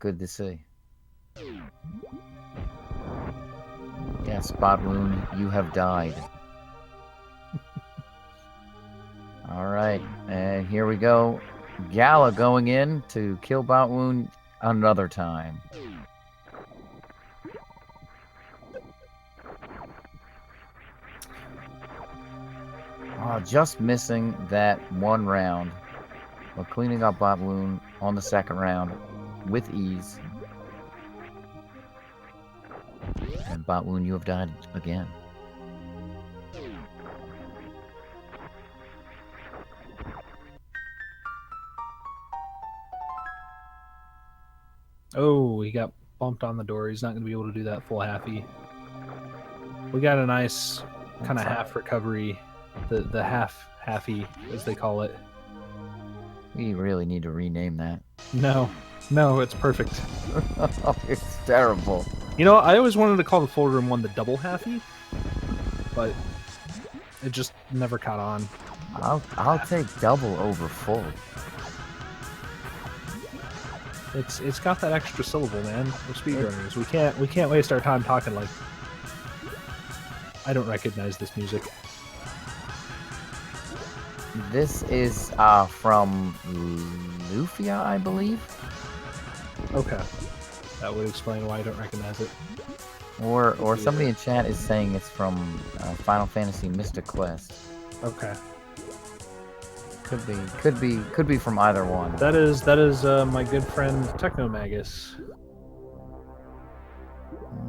good to see. Yes, Botwoon, you have died. All right, and here we go. Gala going in to kill Botwoon another time. Just missing that 1 round, but cleaning up Botwoon on the 2nd round with ease. And Botwoon, you have died again. Oh, he got bumped on the door. He's not going to be able to do that full halfy. We got a nice kind of half recovery. The halfy, as they call it. We really need to rename that. No, it's perfect. It's terrible. You know, I always wanted to call the full room one the double halfy, but it just never caught on. I'll take double over full. It's got that extra syllable, man. We're speedrunners. We can't waste our time talking like. I don't recognize this music. This is from Lufia, I believe. Okay, that would explain why I don't recognize it. Or somebody in chat is saying it's from Final Fantasy Mystic Quest. Okay. Could be from either one. That is my good friend Technomagus.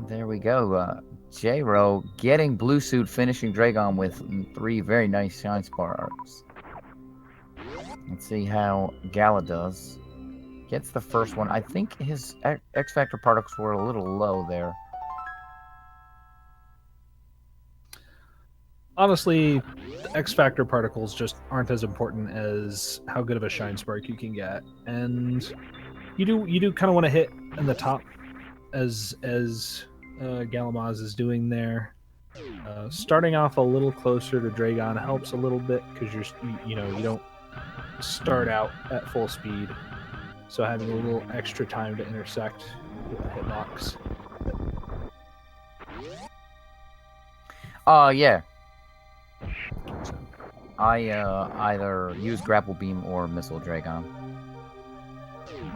There we go. J-Ro getting blue suit, finishing Draygon with 3 very nice shine sparks. Let's see how Gala does. Gets the first one. I think his X Factor particles were a little low there. Honestly, the X Factor particles just aren't as important as how good of a shine spark you can get, and you do kind of want to hit in the top, as galamoz is doing there. Starting off a little closer to Draygon helps a little bit because you don't start out at full speed, so having a little extra time to intersect with the hitbox. Yeah. I either use Grapple Beam or Missile Draygon.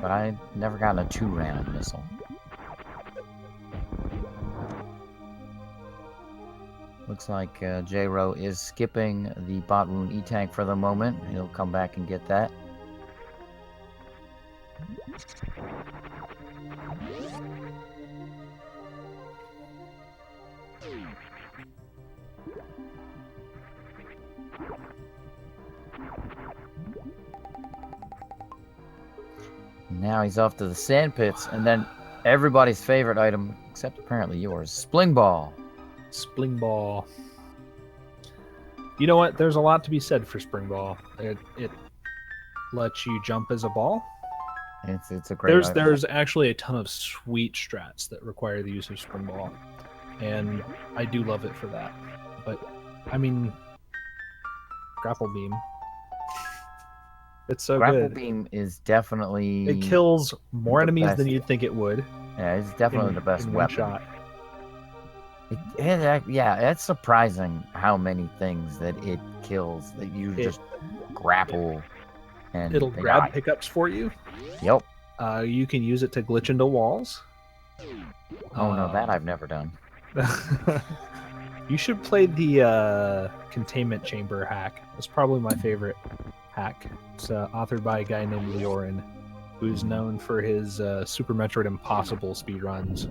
But I never gotten a 2-round missile. Looks like J-Ro is skipping the Botwoon E-Tank for the moment. He'll come back and get that. Now he's off to the sand pits, and then everybody's favorite item, except apparently yours, Spling Ball. Spling Ball. You know what? There's a lot to be said for Spring Ball. It lets you jump as a ball. It's a great. There's actually a ton of sweet strats that require the use of Spring Ball, and I do love it for that. But I mean, Grapple Beam. It's so Grapple good. Beam is definitely. It kills more enemies best. than you'd think it would. Yeah, it's definitely the best in weapon. One shot. Yeah, it's surprising how many things that it kills that you just grapple and It'll grab pickups for you. Yep. You can use it to glitch into walls. Oh no, that I've never done. You should play the containment chamber hack. It's probably my favorite hack. It's authored by a guy named Leorin, who's known for his Super Metroid Impossible speedruns.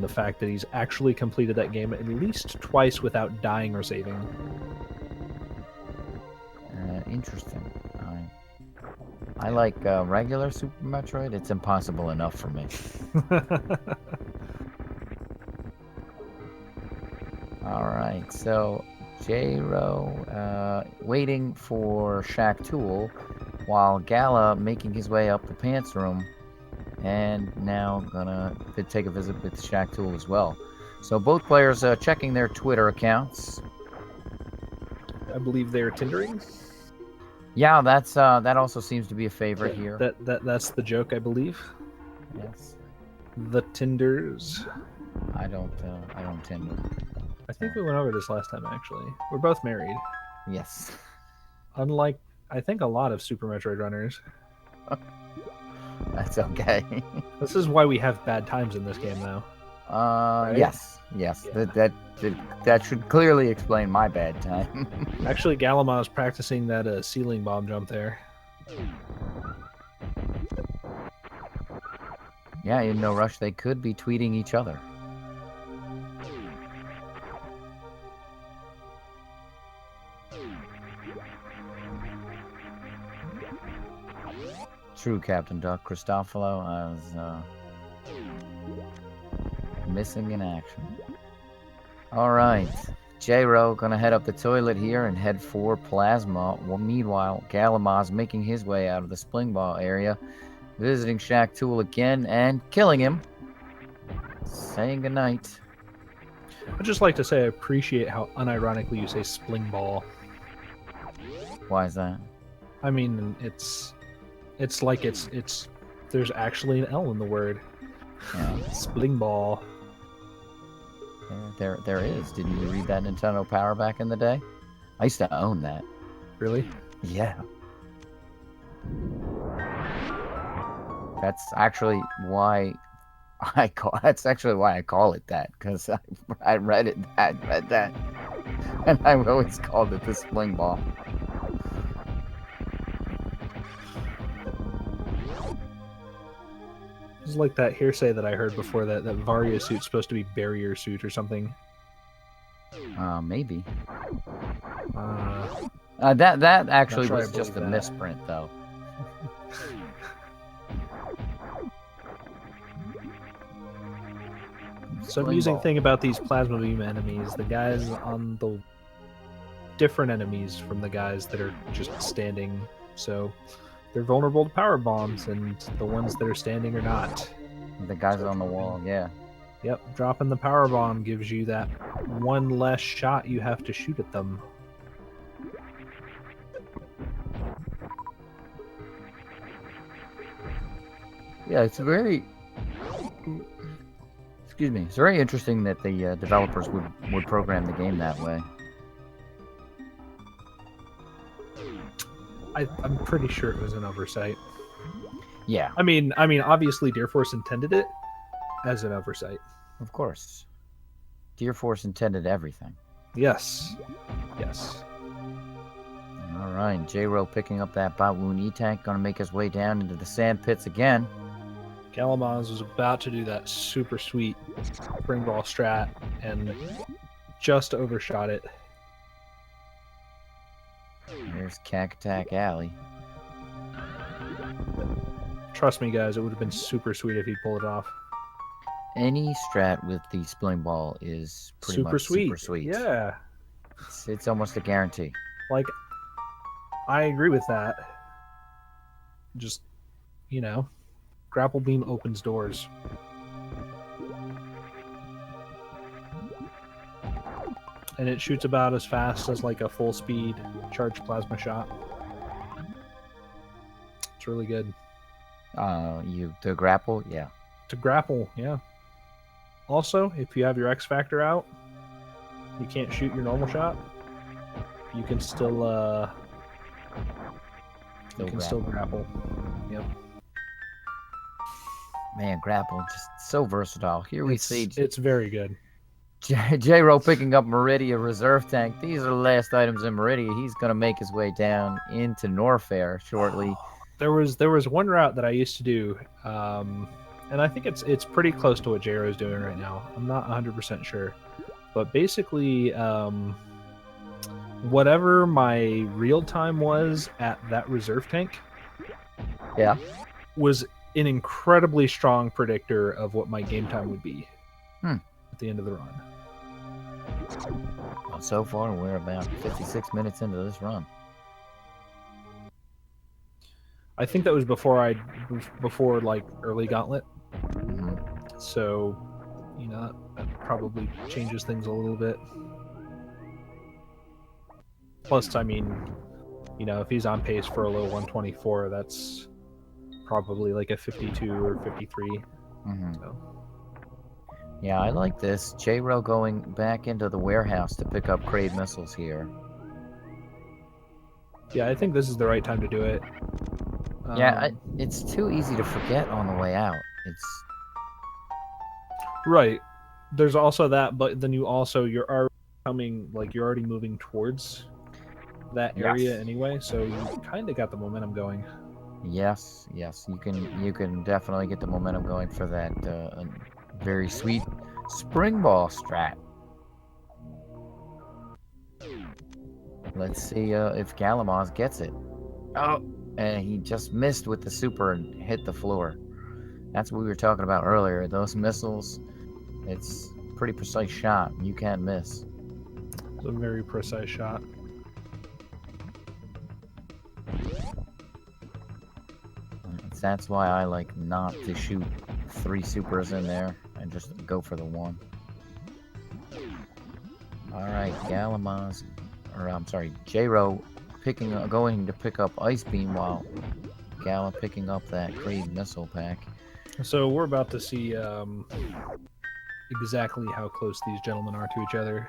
The fact that he's actually completed that game at least twice without dying or saving. Interesting. I like regular Super Metroid. It's impossible enough for me. All right, so J-Ro waiting for Shaq Tool while Gala making his way up the pants room, and now gonna take a visit with Shaq Tool as well. So both players checking their Twitter accounts. I believe they're Tindering. Yeah, that's that also seems to be a favorite here. That's the joke, I believe. Yes. The Tinders. I don't Tinder. I think we went over this last time, actually. We're both married. Yes. Unlike, I think, a lot of Super Metroid runners. That's okay. This is why we have bad times in this game, though. Right? Yes. Yeah. That should clearly explain my bad time. Actually, galamoz practicing that ceiling bomb jump there. Yeah, in No Rush, they could be tweeting each other. True, Captain Duck. Christofalo is missing in action. All right. J-Ro gonna head up the toilet here and head for Plasma. Well, meanwhile, galamoz making his way out of the Spling Ball area, visiting Shaq Tool again and killing him. Saying goodnight. I'd just like to say I appreciate how unironically you say Spling Ball. Why is that? I mean, it's like it's there's actually an L in the word. Yeah. Spling Ball. There is. Didn't you read that Nintendo Power back in the day? I used to own that. Really? Yeah. That's actually why I call it that, because I read that, and I always called it the Spling Ball. It's like that hearsay that I heard before that Varia suit's supposed to be barrier suit or something. Maybe. That actually sure was I just a believe that. misprint, though. So amusing thing about these plasma beam enemies, the guys on the different enemies from the guys that are just standing, so they're vulnerable to power bombs, and the ones that are standing are not. The guys on the wall, yeah. Yep, dropping the power bomb gives you that one less shot you have to shoot at them. Yeah, it's very... Excuse me. It's very interesting that the developers would program the game that way. I'm pretty sure it was an oversight. Yeah. I mean, obviously, Deer Force intended it as an oversight. Of course. Deer Force intended everything. Yes. Yes. All right. J-Ro picking up that Botwoon E-Tank, going to make his way down into the sand pits again. galamoz was about to do that super sweet Spring Ball strat and just overshot it. There's Cactac Alley. Trust me, guys, it would have been super sweet if he pulled it off. any strat with the spling ball is pretty Super much sweet. super sweet. Yeah. It's almost a guarantee. Like, I agree with that. Just, you know, grapple beam opens doors. And it shoots about as fast as like a full speed charged plasma shot. It's really good. The grapple, yeah. To grapple, yeah. Also, if you have your X Factor out, you can't shoot your normal shot. You can still still grapple. Yep. Man, grapple just so versatile. Here we see it's very good. J-Ro picking up Meridia Reserve Tank. These are the last items in Meridia. He's going to make his way down into Norfair shortly. There was one route that I used to do, and I think it's pretty close to what J-Ro is doing right now. I'm not 100% sure. But basically, whatever my real time was at that reserve tank was an incredibly strong predictor of what my game time would be at the end of the run. Well, so far, we're about 56 minutes into this run. I think that was before like early gauntlet. Mm-hmm. So, you know, that probably changes things a little bit. Plus, I mean, you know, if he's on pace for a low 124, that's probably like a 52 or 53. Mm-hmm. So. Yeah, I like this. J-Ro going back into the warehouse to pick up Crave missiles here. Yeah, I think this is the right time to do it. Yeah, it's too easy to forget on the way out. It's right. There's also that, but then you're already moving towards that area anyway, so you kind of got the momentum going. Yes, you can definitely get the momentum going for that very sweet spring ball strat. Let's see if galamoz gets it. Oh, and he just missed with the super and hit the floor. That's what we were talking about earlier. Those missiles, it's a pretty precise shot. You can't miss. It's a very precise shot. That's why I like not to shoot 3 supers in there and just go for the 1. Alright, galamoz, or I'm sorry, J-Ro going to pick up Ice Beam while Gala picking up that Crave missile pack. So we're about to see exactly how close these gentlemen are to each other.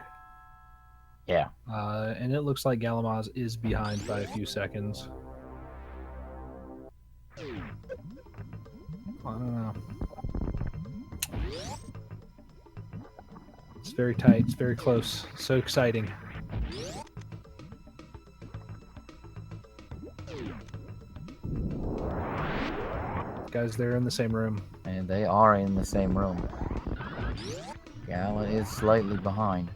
Yeah. And it looks like galamoz is behind by a few seconds. I don't know. It's very tight. It's very close. So exciting. Guys, they're in the same room. And they are in the same room. Gala is slightly behind.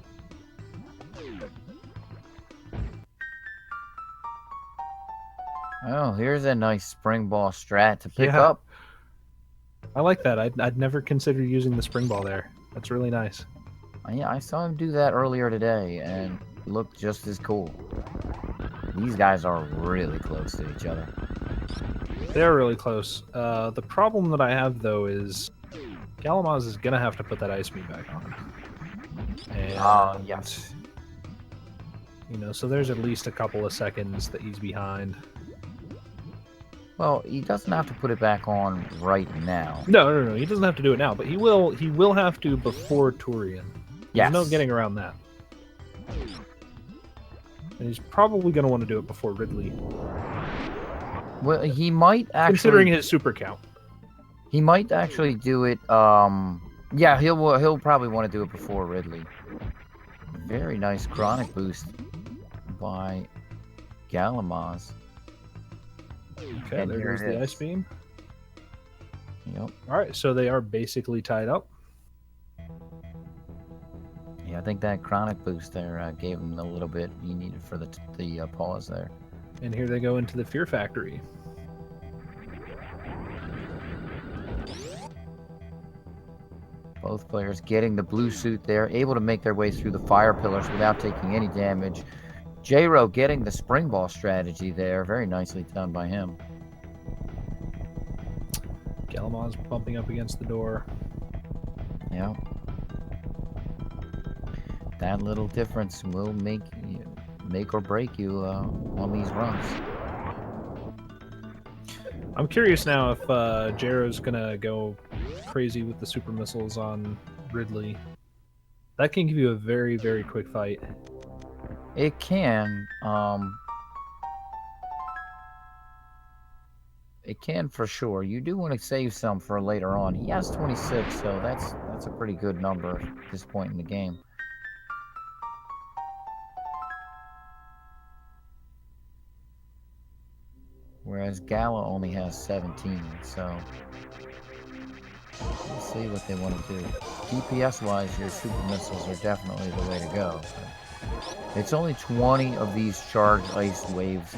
Oh, here's a nice spring ball strat to pick up. I like that. I'd never considered using the spring ball there. That's really nice. Yeah, I saw him do that earlier today, and it looked just as cool. These guys are really close to each other. They're really close. The problem that I have, though, is galamoz is going to have to put that Ice Beam back on. And, yes. You know, so there's at least a couple of seconds that he's behind. Well, he doesn't have to put it back on right now. No. He doesn't have to do it now, but he will have to before Turian. Yes. There's no getting around that. And he's probably going to want to do it before Ridley. Well, he might actually... Considering his super count. He might actually do it, yeah, he'll probably want to do it before Ridley. Very nice chronic boost by galamoz. Okay, And there here goes it the is. Ice Beam. Yep. Alright, so they are basically tied up. Yeah, I think that chronic boost there gave him the little bit he needed for the pause there. And here they go into the Fear Factory. Both players getting the blue suit there, able to make their way through the fire pillars without taking any damage. Jro getting the spring ball strategy there. Very nicely done by him. Galamoz bumping up against the door. Yeah. That little difference will make or break you on these runs. I'm curious now if Jro's gonna go crazy with the super missiles on Ridley. That can give you a very, very quick fight. It can. It can for sure. You do want to save some for later on. He has 26, so that's a pretty good number at this point in the game. Whereas Gala only has 17, so we'll see what they want to do. DPS-wise, your super missiles are definitely the way to go. It's only 20 of these charged ice waves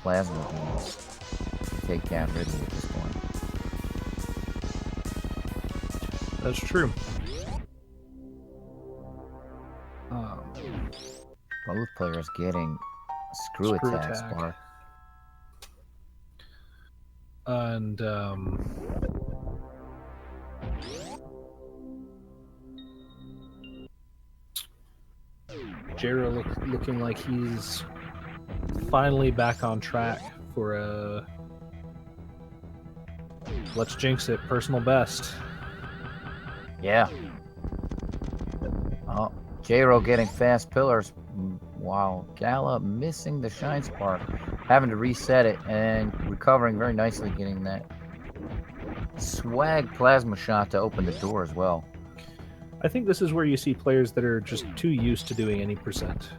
plasma beams to take down Ridley at this point. That's true. Both players getting screw attacks, Bark. And Jro looking like he's finally back on track for a let's jinx it personal best. Yeah. Oh, Jro getting fast pillars. Wow, Gala missing the shine spark, having to reset it and recovering very nicely, getting that swag plasma shot to open the door as well. I think this is where you see players that are just too used to doing any percent.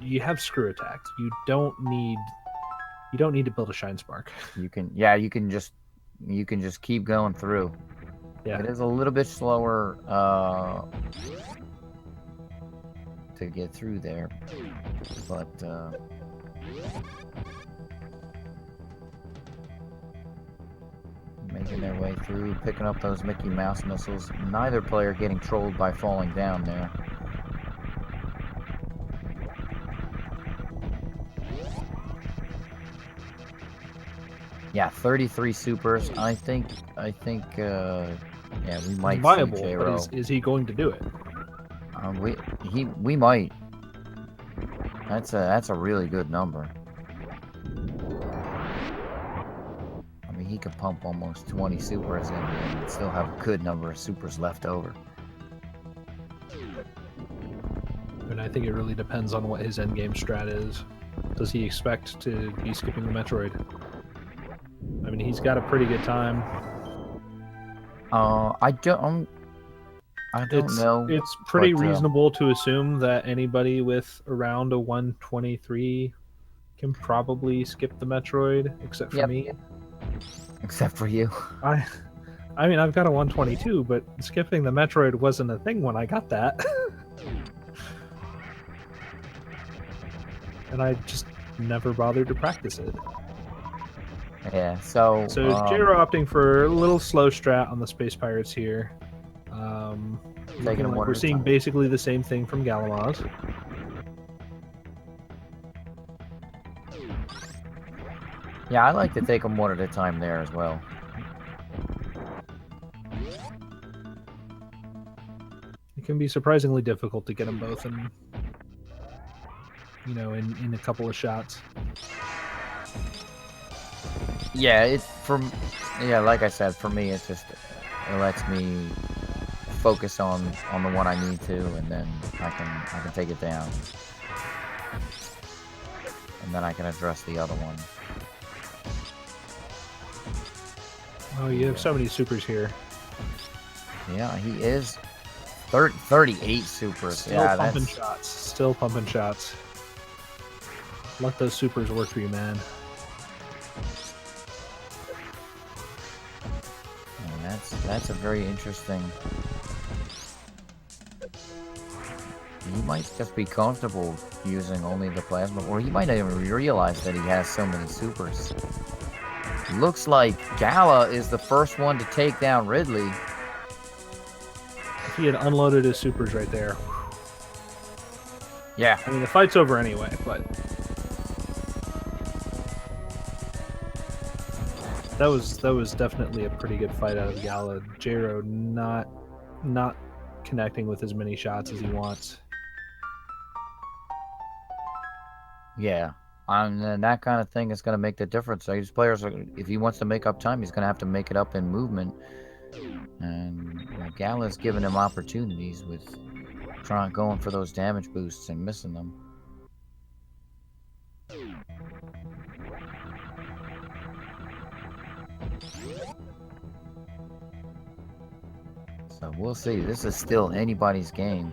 You have screw attacks. You don't need to build a shine spark. You can just keep going through. Yeah. It is a little bit slower to get through there, but making their way through, picking up those Mickey Mouse missiles. Neither player getting trolled by falling down there. Yeah, 33 supers. I think yeah, we might it's viable, see Jro. but is he going to do it? We might. That's a really good number. I mean, he could pump almost 20 supers in and still have a good number of supers left over. And I think it really depends on what his endgame strat is. Does he expect to be skipping the Metroid? I mean, he's got a pretty good time. I don't know. It's pretty reasonable to assume that anybody with around a 123 can probably skip the Metroid, except for me. Except for you. I mean, I've got a 122, but skipping the Metroid wasn't a thing when I got that. And I just never bothered to practice it. Yeah, so Jro opting for a little slow strat on the Space Pirates here. Taking them like we're seeing basically the same thing from Galamoz. Yeah, I like to take them one at a time there as well. It can be surprisingly difficult to get them both in, in a couple of shots. Yeah, like I said, for me, it lets me focus on the one I need to, and then I can take it down, and then I can address the other one. Oh, you have so many supers here. Yeah, he is 38 supers. Still pumping shots. Let those supers work for you, man. That's a very interesting. He might just be comfortable using only the plasma, or he might not even realize that he has so many supers. Looks like Gala is the first one to take down Ridley. If he had unloaded his supers right there. Yeah. I mean, the fight's over anyway, but... That was definitely a pretty good fight out of Gala. Jro not connecting with as many shots as he wants. Yeah. And that kind of thing is going to make the difference. So these players, if he wants to make up time, he's going to have to make it up in movement. And Gala's giving him opportunities with going for those damage boosts and missing them. So we'll see. This is still anybody's game.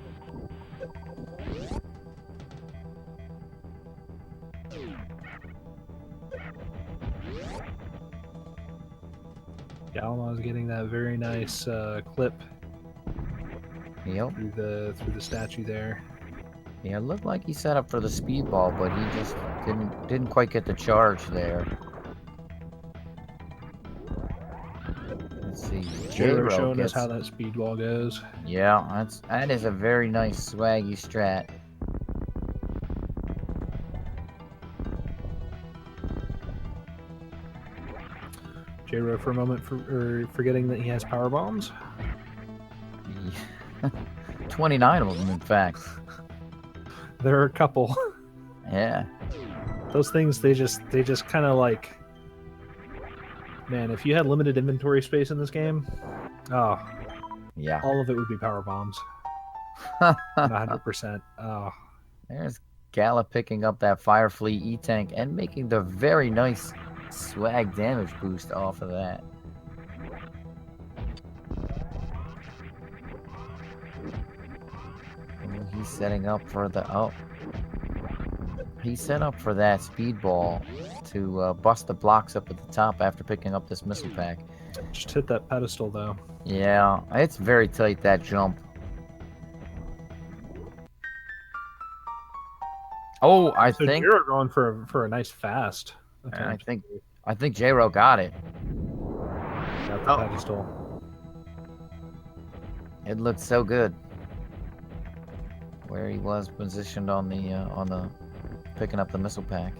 Galamoz getting that very nice clip. Yep. Through the statue there. Yeah, it looked like he set up for the speedball, but he just didn't quite get the charge there. Let's see. Jro showing us how that speedball goes. Yeah, that is a very nice swaggy strat. Jro for a moment forgetting that he has power bombs. Yeah. 29 of them, in fact. There are a couple. Yeah. Those things, they just kind of like... Man, if you had limited inventory space in this game, oh, yeah, all of it would be power bombs. 100%. Oh. There's Gala picking up that Fire Fleet E-Tank and making the very nice swag damage boost off of that. He's setting up for the... Oh. He set up for that speedball to bust the blocks up at the top after picking up this missile pack. Just hit that pedestal, though. Yeah, it's very tight, that jump. Oh, I think... Jro going for a nice fast attempt. I think Jro got it. Got the pedestal. It looked so good. Where he was positioned on the picking up the missile pack.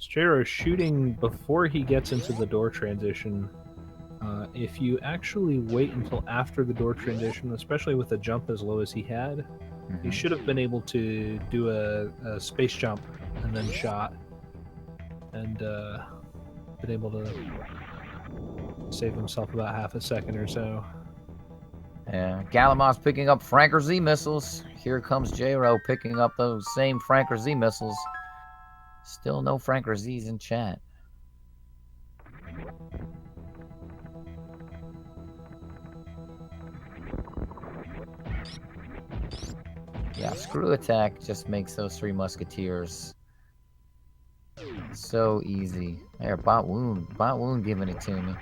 Jro shooting before he gets into the door transition. If you actually wait until after the door transition, especially with a jump as low as he had, he should have been able to do a space jump and then shot, and been able to save himself about half a second or so. Yeah, galamoz picking up Franker Z missiles. Here comes Jro picking up those same Franker Z missiles. Still no Franker Z's in chat. Yeah, screw attack just makes those three musketeers so easy. There, Botwoon giving it to me.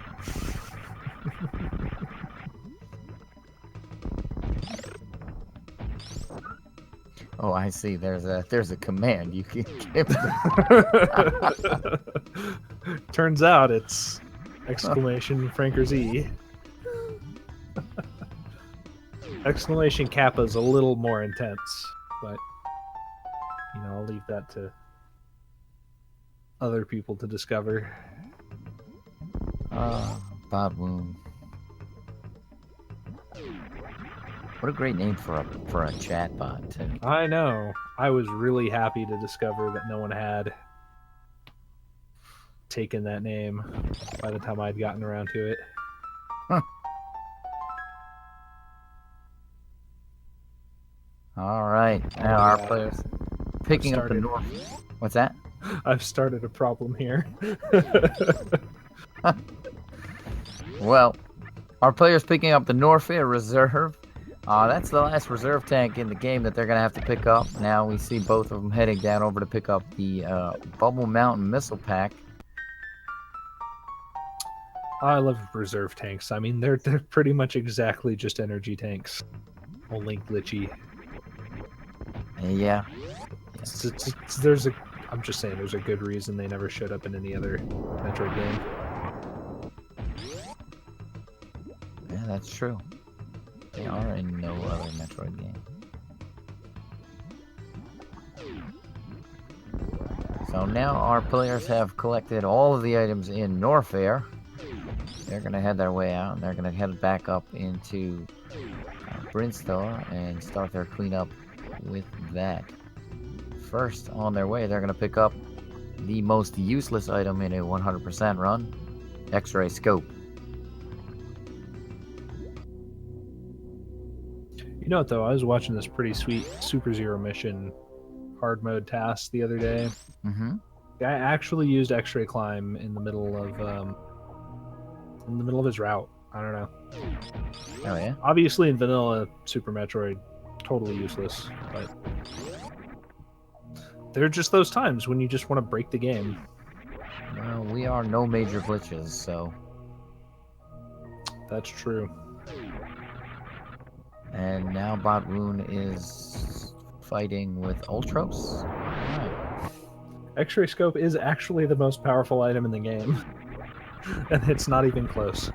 Oh, I see. There's a command you can give. Turns out it's exclamation Franker Z. Exclamation Kappa's a little more intense, but I'll leave that to other people to discover. Botwoon. What a great name for a chat bot, too. I know. I was really happy to discover that no one had taken that name by the time I'd gotten around to it. Huh. All right. Now our players picking up the North. What's that? I've started a problem here. Well, our players picking up the Norfair reserve. That's the last reserve tank in the game that they're going to have to pick up. Now we see both of them heading down over to pick up the Bubble Mountain missile pack. I love reserve tanks. I mean, they're pretty much exactly just energy tanks, only glitchy. Yeah. There's a. I'm just saying, there's a good reason they never showed up in any other Metroid game. Yeah, that's true. They are in no other Metroid game. So now our players have collected all of the items in Norfair. They're going to head their way out, and they're going to head back up into Brinstar and start their cleanup with that. First, on their way, they're going to pick up the most useless item in a 100% run, X-ray scope. You know what, though? I was watching this pretty sweet Super Zero mission hard mode task the other day. Mm-hmm. I actually used X-ray climb in the middle of his route. I don't know. Oh, yeah? Obviously, in vanilla Super Metroid, totally useless. But there are just those times when you just want to break the game. Well, we are no major glitches, so... That's true. And now Botwoon is fighting with Ultros. Alright. X-ray scope is actually the most powerful item in the game. And it's not even close.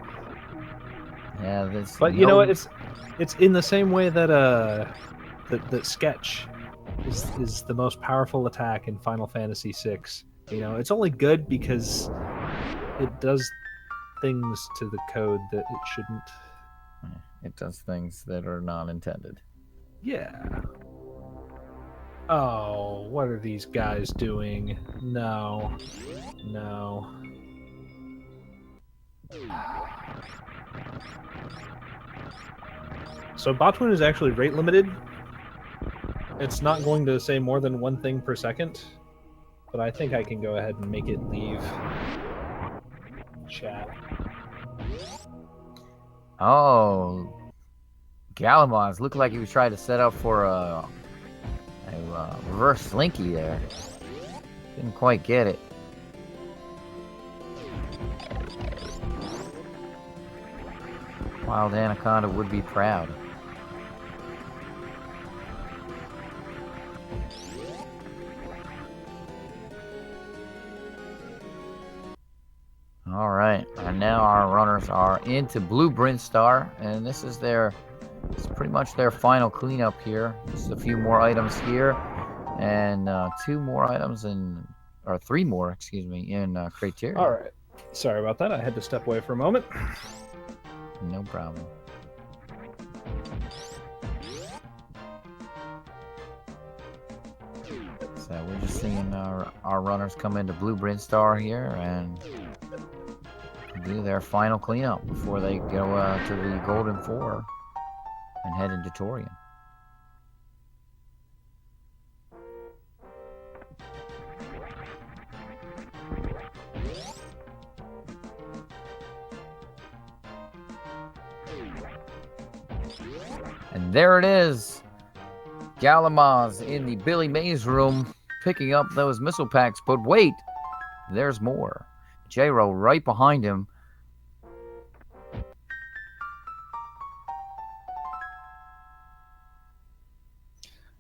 Yeah, this. But you know what? It's in the same way that that sketch is the most powerful attack in Final Fantasy VI. You know, it's only good because it does things to the code that it shouldn't. It does things that are not intended. Yeah. Oh, what are these guys doing? No. No. So Botwoon is actually rate limited. It's not going to say more than one thing per second, but I think I can go ahead and make it leave chat. Oh, galamoz looked like he was trying to set up for a reverse slinky there. Didn't quite get it. Wild Anaconda would be proud. All right, and now our runners are into Blue Brinstar, and this is pretty much their final cleanup here. Just a few more items here, and three more, excuse me, in Criteria. All right. Sorry about that. I had to step away for a moment. No problem. So we're just seeing our runners come into Blue Brinstar here and do their final cleanup before they go to the Golden Four and head into Torian. And there it is. Galamoz in the Billy Mays room picking up those missile packs. But wait, there's more. Jro right behind him.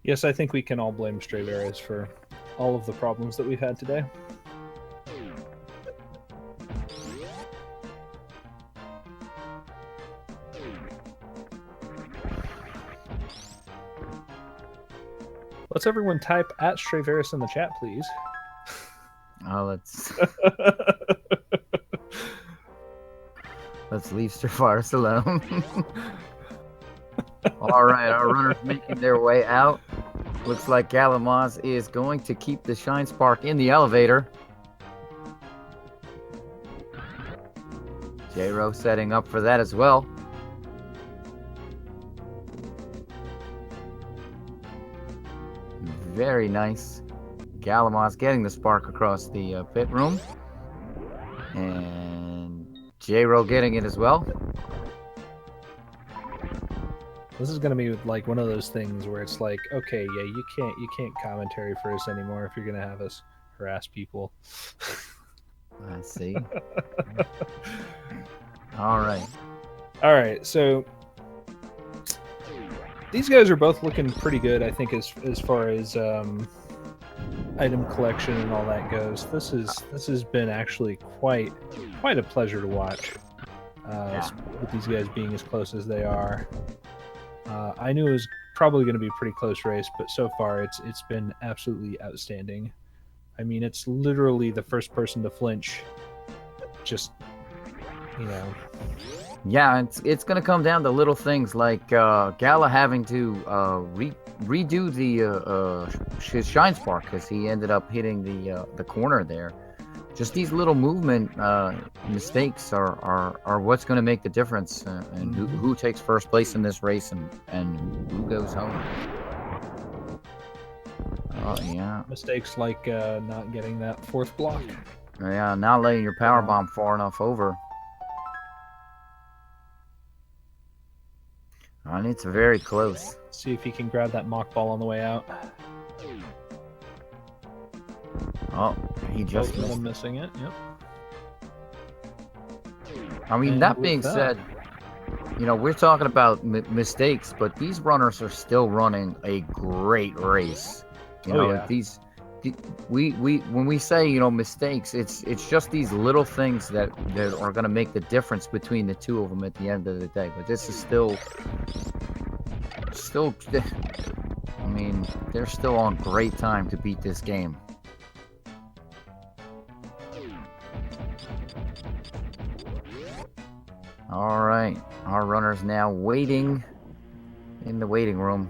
Yes, I think we can all blame Strayveras for all of the problems that we've had today. Let's everyone type at Strayveras in the chat, please. Oh, let's leave Strayveras alone. All right, our runners making their way out. Looks like Galamoz is going to keep the Shine Spark in the elevator. Jro setting up for that as well. Very nice. Galamoz getting the spark across the pit room. And Jro getting it as well. This is gonna be like one of those things where it's like, okay, yeah, you can't commentary for us anymore if you're gonna have us harass people. I see. All right. All right, so these guys are both looking pretty good, I think, as far as item collection and all that goes. This has been actually quite a pleasure to watch. With these guys being as close as they are, I knew it was probably going to be a pretty close race, but so far it's been absolutely outstanding. I mean, it's literally the first person to flinch. Just, you know. Yeah, it's gonna come down to little things like Gala having to redo his shine spark because he ended up hitting the corner there. Just these little movement mistakes are what's going to make the difference, and who takes first place in this race and who goes home. Oh yeah. Mistakes like not getting that fourth block. Yeah, not letting your power bomb far enough over. And it's very close. See if he can grab that mock ball on the way out. Oh, he just missed. Missing it. Yep. I mean, that being said, you know, we're talking about mistakes, but these runners are still running a great race. You know, when we say, you know, mistakes, it's just these little things that are going to make the difference between the two of them at the end of the day. But this is still, I mean, they're still on great time to beat this game. All right, our runner's now waiting in the waiting room.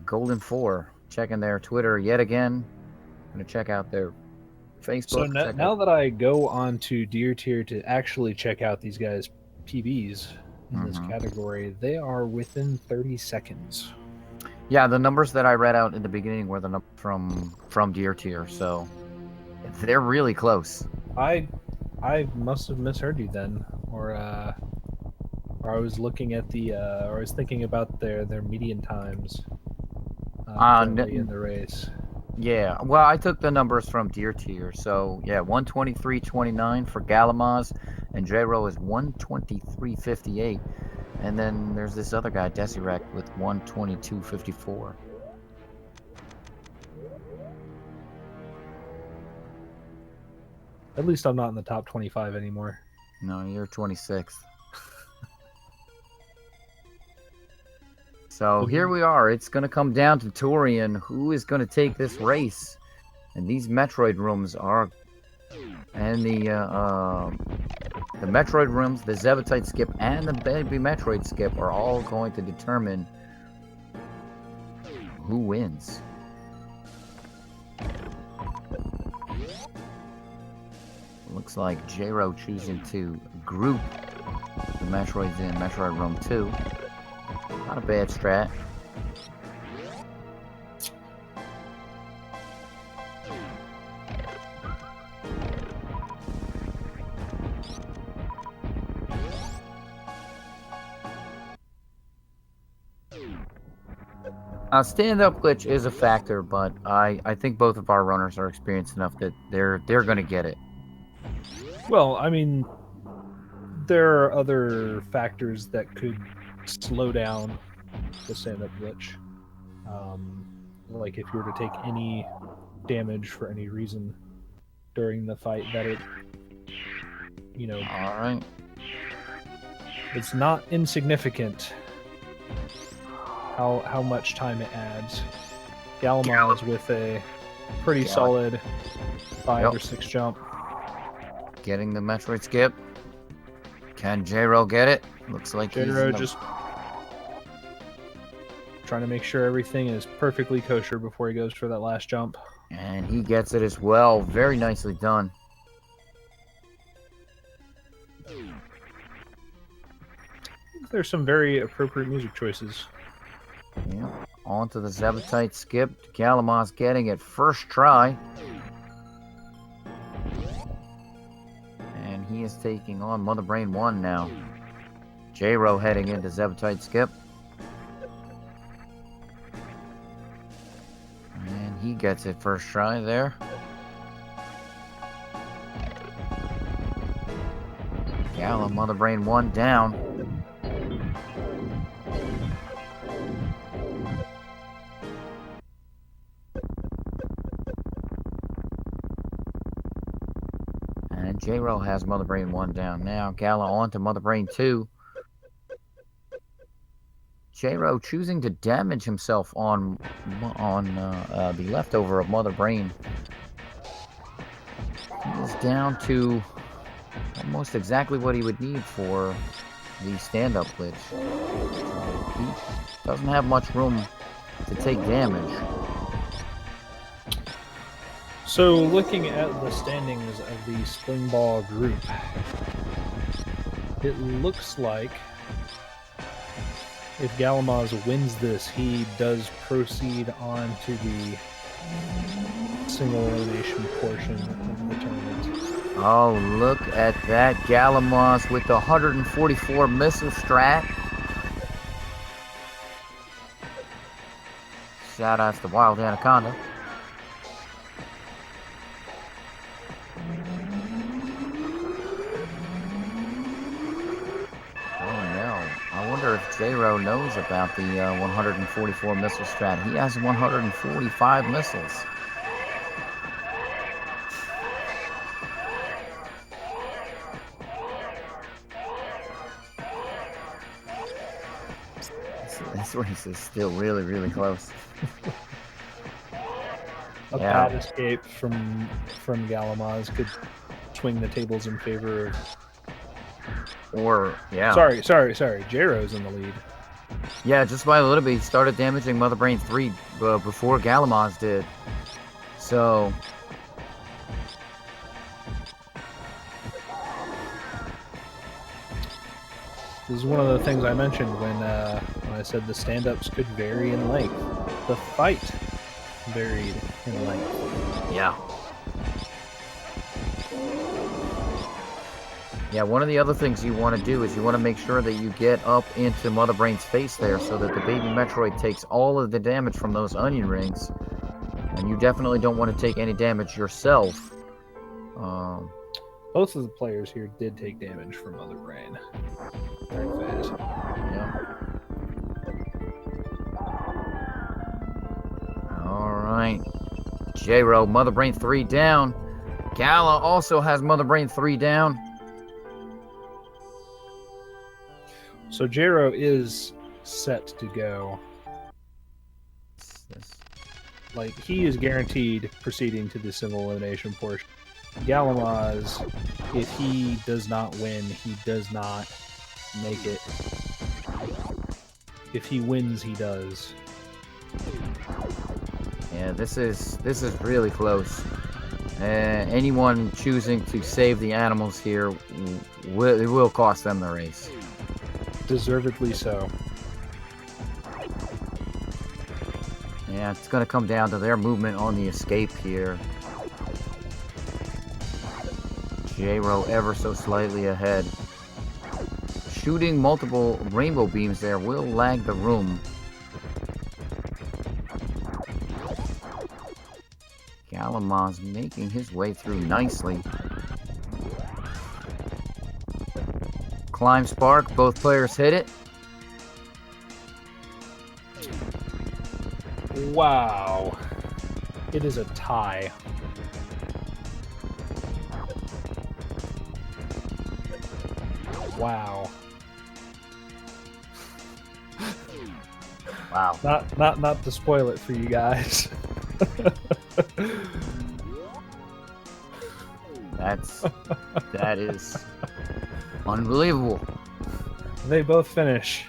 Golden 4, checking their Twitter yet again. I'm gonna check out their Facebook. So now that I go on to Deer Tier to actually check out these guys' PBs in this category, they are within 30 seconds. Yeah, the numbers that I read out in the beginning were the numbers from Deer Tier, so they're really close. I must have misheard you then, or I was looking at or I was thinking about their median times in the race. Yeah, well, I took the numbers from Deer Tier, so yeah, 123.29 for Galamoz, and J-Ro is 123.58, and then there's this other guy, Desirect, with 122.54. At least I'm not in the top 25 anymore. No, you're 26th. So here we are. It's going to come down to Torian. Who is going to take this race? And these Metroid rooms are... And the Metroid rooms, the Zebutite skip, and the Baby Metroid skip are all going to determine who wins. Looks like J-Ro choosing to group the Metroids in Metroid Room 2. Not a bad strat. Stand-up glitch is a factor, but I think both of our runners are experienced enough that they're going to get it. Well, I mean, there are other factors that could slow down the stand-up glitch. Like if you were to take any damage for any reason during the fight, that it, you know, all right, it's not insignificant how much time it adds. Galamoz with a pretty solid 5 or 6 jump. Getting the Metroid skip. Can J-Ro get it? Looks like J-Ro just trying to make sure everything is perfectly kosher before he goes for that last jump. And he gets it as well. Very nicely done. There's some very appropriate music choices. Yeah. On to the Zebutite skip. Galamoz getting it first try. And he is taking on Mother Brain 1 now. J-Ro heading into Zebutite skip. And he gets it first try there. Gala, Mother Brain 1 down. And J-Ro has Mother Brain 1 down now. Gala on to Mother Brain 2. J-Ro choosing to damage himself on the leftover of Mother Brain. He is down to almost exactly what he would need for the stand-up glitch. He doesn't have much room to take damage. So, looking at the standings of the Spring Ball group, it looks like if Galamoz wins this, he does proceed on to the single elimination portion of the tournament. Oh, look at that. Galamoz with the 144 missile strat. Shout outs to Wild Anaconda. I wonder if J-Ro knows about the 144 missile strat. He has 145 missiles. This race is still really, really close. A bad escape from Galamoz could swing the tables in favor of... Or, yeah. Sorry. J-Ro's in the lead. Yeah, just by a little bit. He started damaging Mother Brain 3 before Galamoz did. So... This is one of the things I mentioned when I said the stand-ups could vary in length. The fight varied in length. Yeah. Yeah, one of the other things you want to do is you want to make sure that you get up into Mother Brain's face there so that the baby Metroid takes all of the damage from those onion rings. And you definitely don't want to take any damage yourself. Both of the players here did take damage from Mother Brain. Very fast. Yeah. Alright. J-Ro, Mother Brain 3 down. Gala also has Mother Brain 3 down. So J-Ro is set to go. Like, he is guaranteed proceeding to the single elimination portion. Galamoz, if he does not win, he does not make it. If he wins, he does. Yeah, this is really close. Anyone choosing to save the animals here, it will cost them the race. Deservedly so. Yeah, it's going to come down to their movement on the escape here. J-Ro ever so slightly ahead. Shooting multiple rainbow beams there will lag the room. Galamoz making his way through nicely. Climb Spark, both players hit it. Wow. It is a tie. Wow. Wow. Not to spoil it for you guys. That is unbelievable. They both finish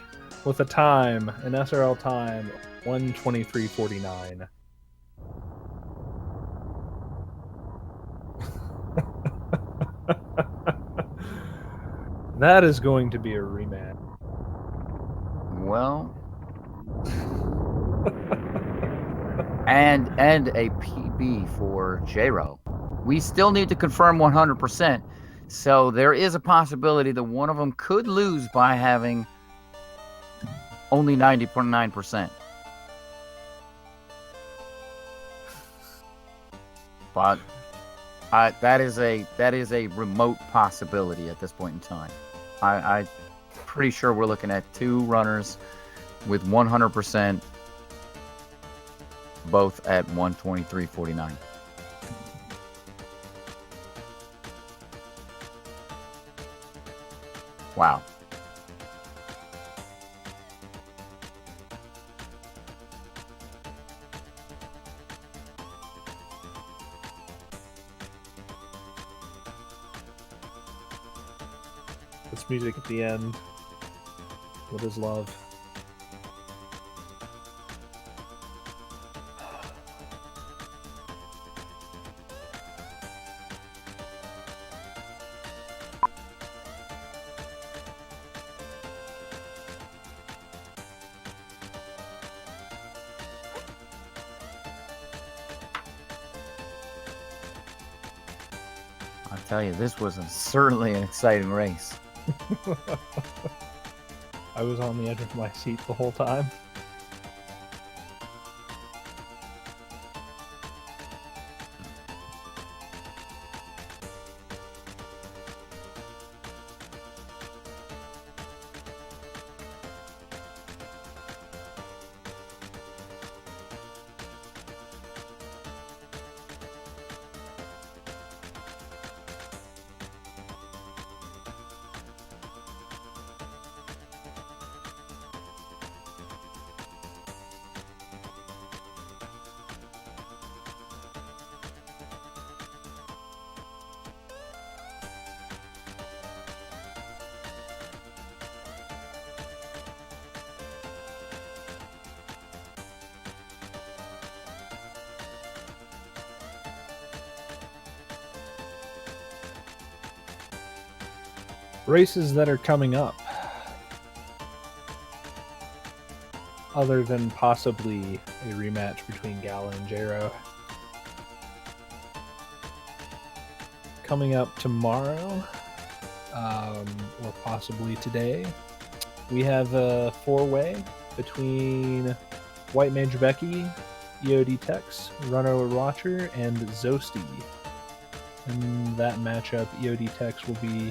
with a time, an SRL time, 1:23:49. That is going to be a rematch. Well, and a PB for J-Ro. We still need to confirm 100%. So there is a possibility that one of them could lose by having only 90.9%. But That is a remote possibility at this point in time. I'm pretty sure we're looking at 2 runners with 100%, both at 123.49. Wow. This music at the end. What is love? I'll tell you, this was certainly an exciting race. I was on the edge of my seat the whole time. Races that are coming up, other than possibly a rematch between Gala and Jero. Coming up tomorrow, or possibly today, we have a 4-way between White Mage Becky, EOD Tex, Runner Watcher, and Zosty. In that matchup, EOD Tex will be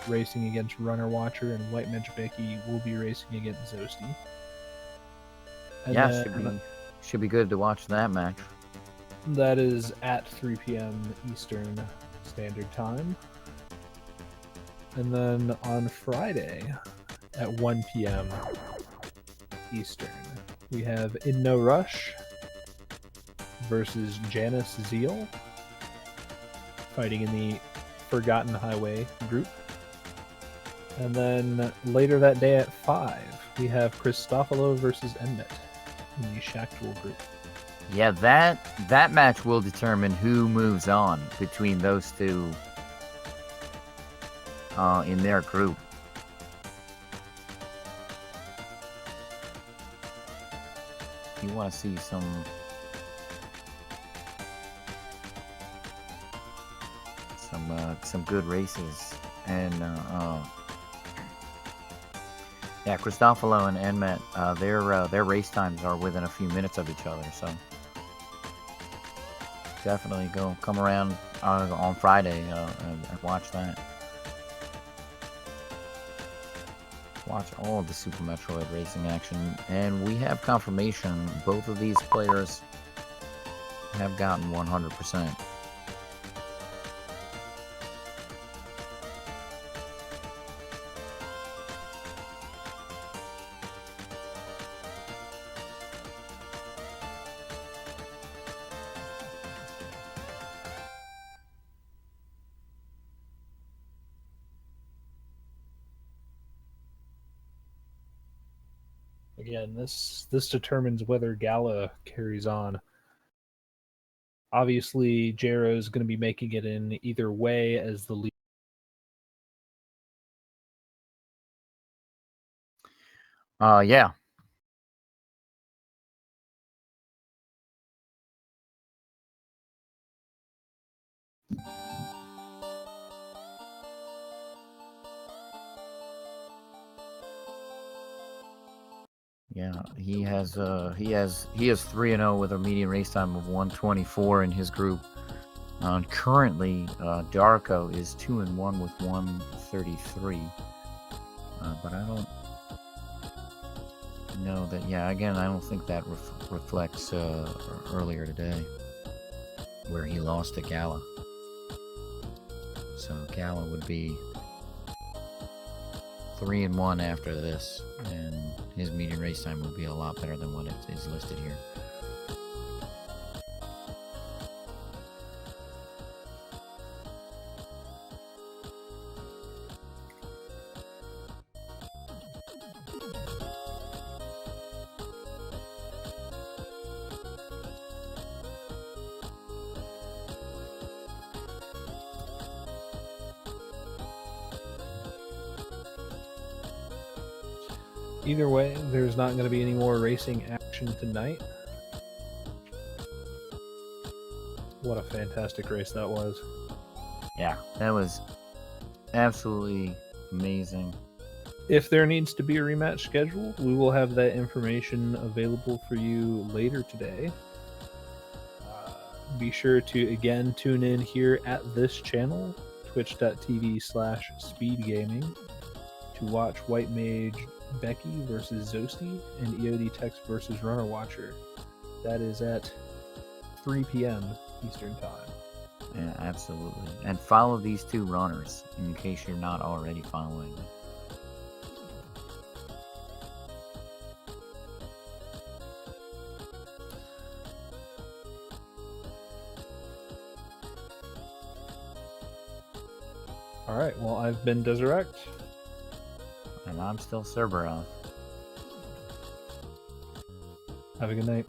racing against Runner Watcher, and White Mage Becky will be racing against Zosty. And Yeah, then, should be good to watch that match. that is at 3 p.m. Eastern Standard Time. And then on Friday at 1 p.m. Eastern, we have In No Rush versus Janice Zeal, fighting in the Forgotten Highway group. And then later that day at 5, we have Christofalo versus Enmet in the Shaktul group. Yeah, that match will determine who moves on between those two in their group. If you want to see some good races, and yeah, Christofalo and Enmet, their race times are within a few minutes of each other, so definitely come around on Friday and watch that. Watch all of the Super Metroid racing action, and we have confirmation both of these players have gotten 100%. Again, this determines whether Gala carries on. Obviously, Jero is going to be making it in either way as the lead. Yeah. Yeah, he has 3-0 with a median race time of 1:24 in his group. Currently, Darko is 2-1 with 133. But I don't know that. Yeah, again, I don't think that reflects earlier today, where he lost to Gala. So Gala would be 3-1 after this, and his median race time would be a lot better than what is listed here. Either way, there's not going to be any more racing action tonight. What a fantastic race that was. Yeah, that was absolutely amazing. If there needs to be a rematch scheduled, we will have that information available for you later today. Be sure to, again, tune in here at this channel, twitch.tv/speedgaming, to watch White Mage Becky versus Zosti and EOD Tex versus Runner Watcher. That is at 3 p.m. Eastern Time. Yeah, absolutely. And follow these two runners in case you're not already following them. All right, well, I've been Desirect. And I'm still Cerberus. Have a good night.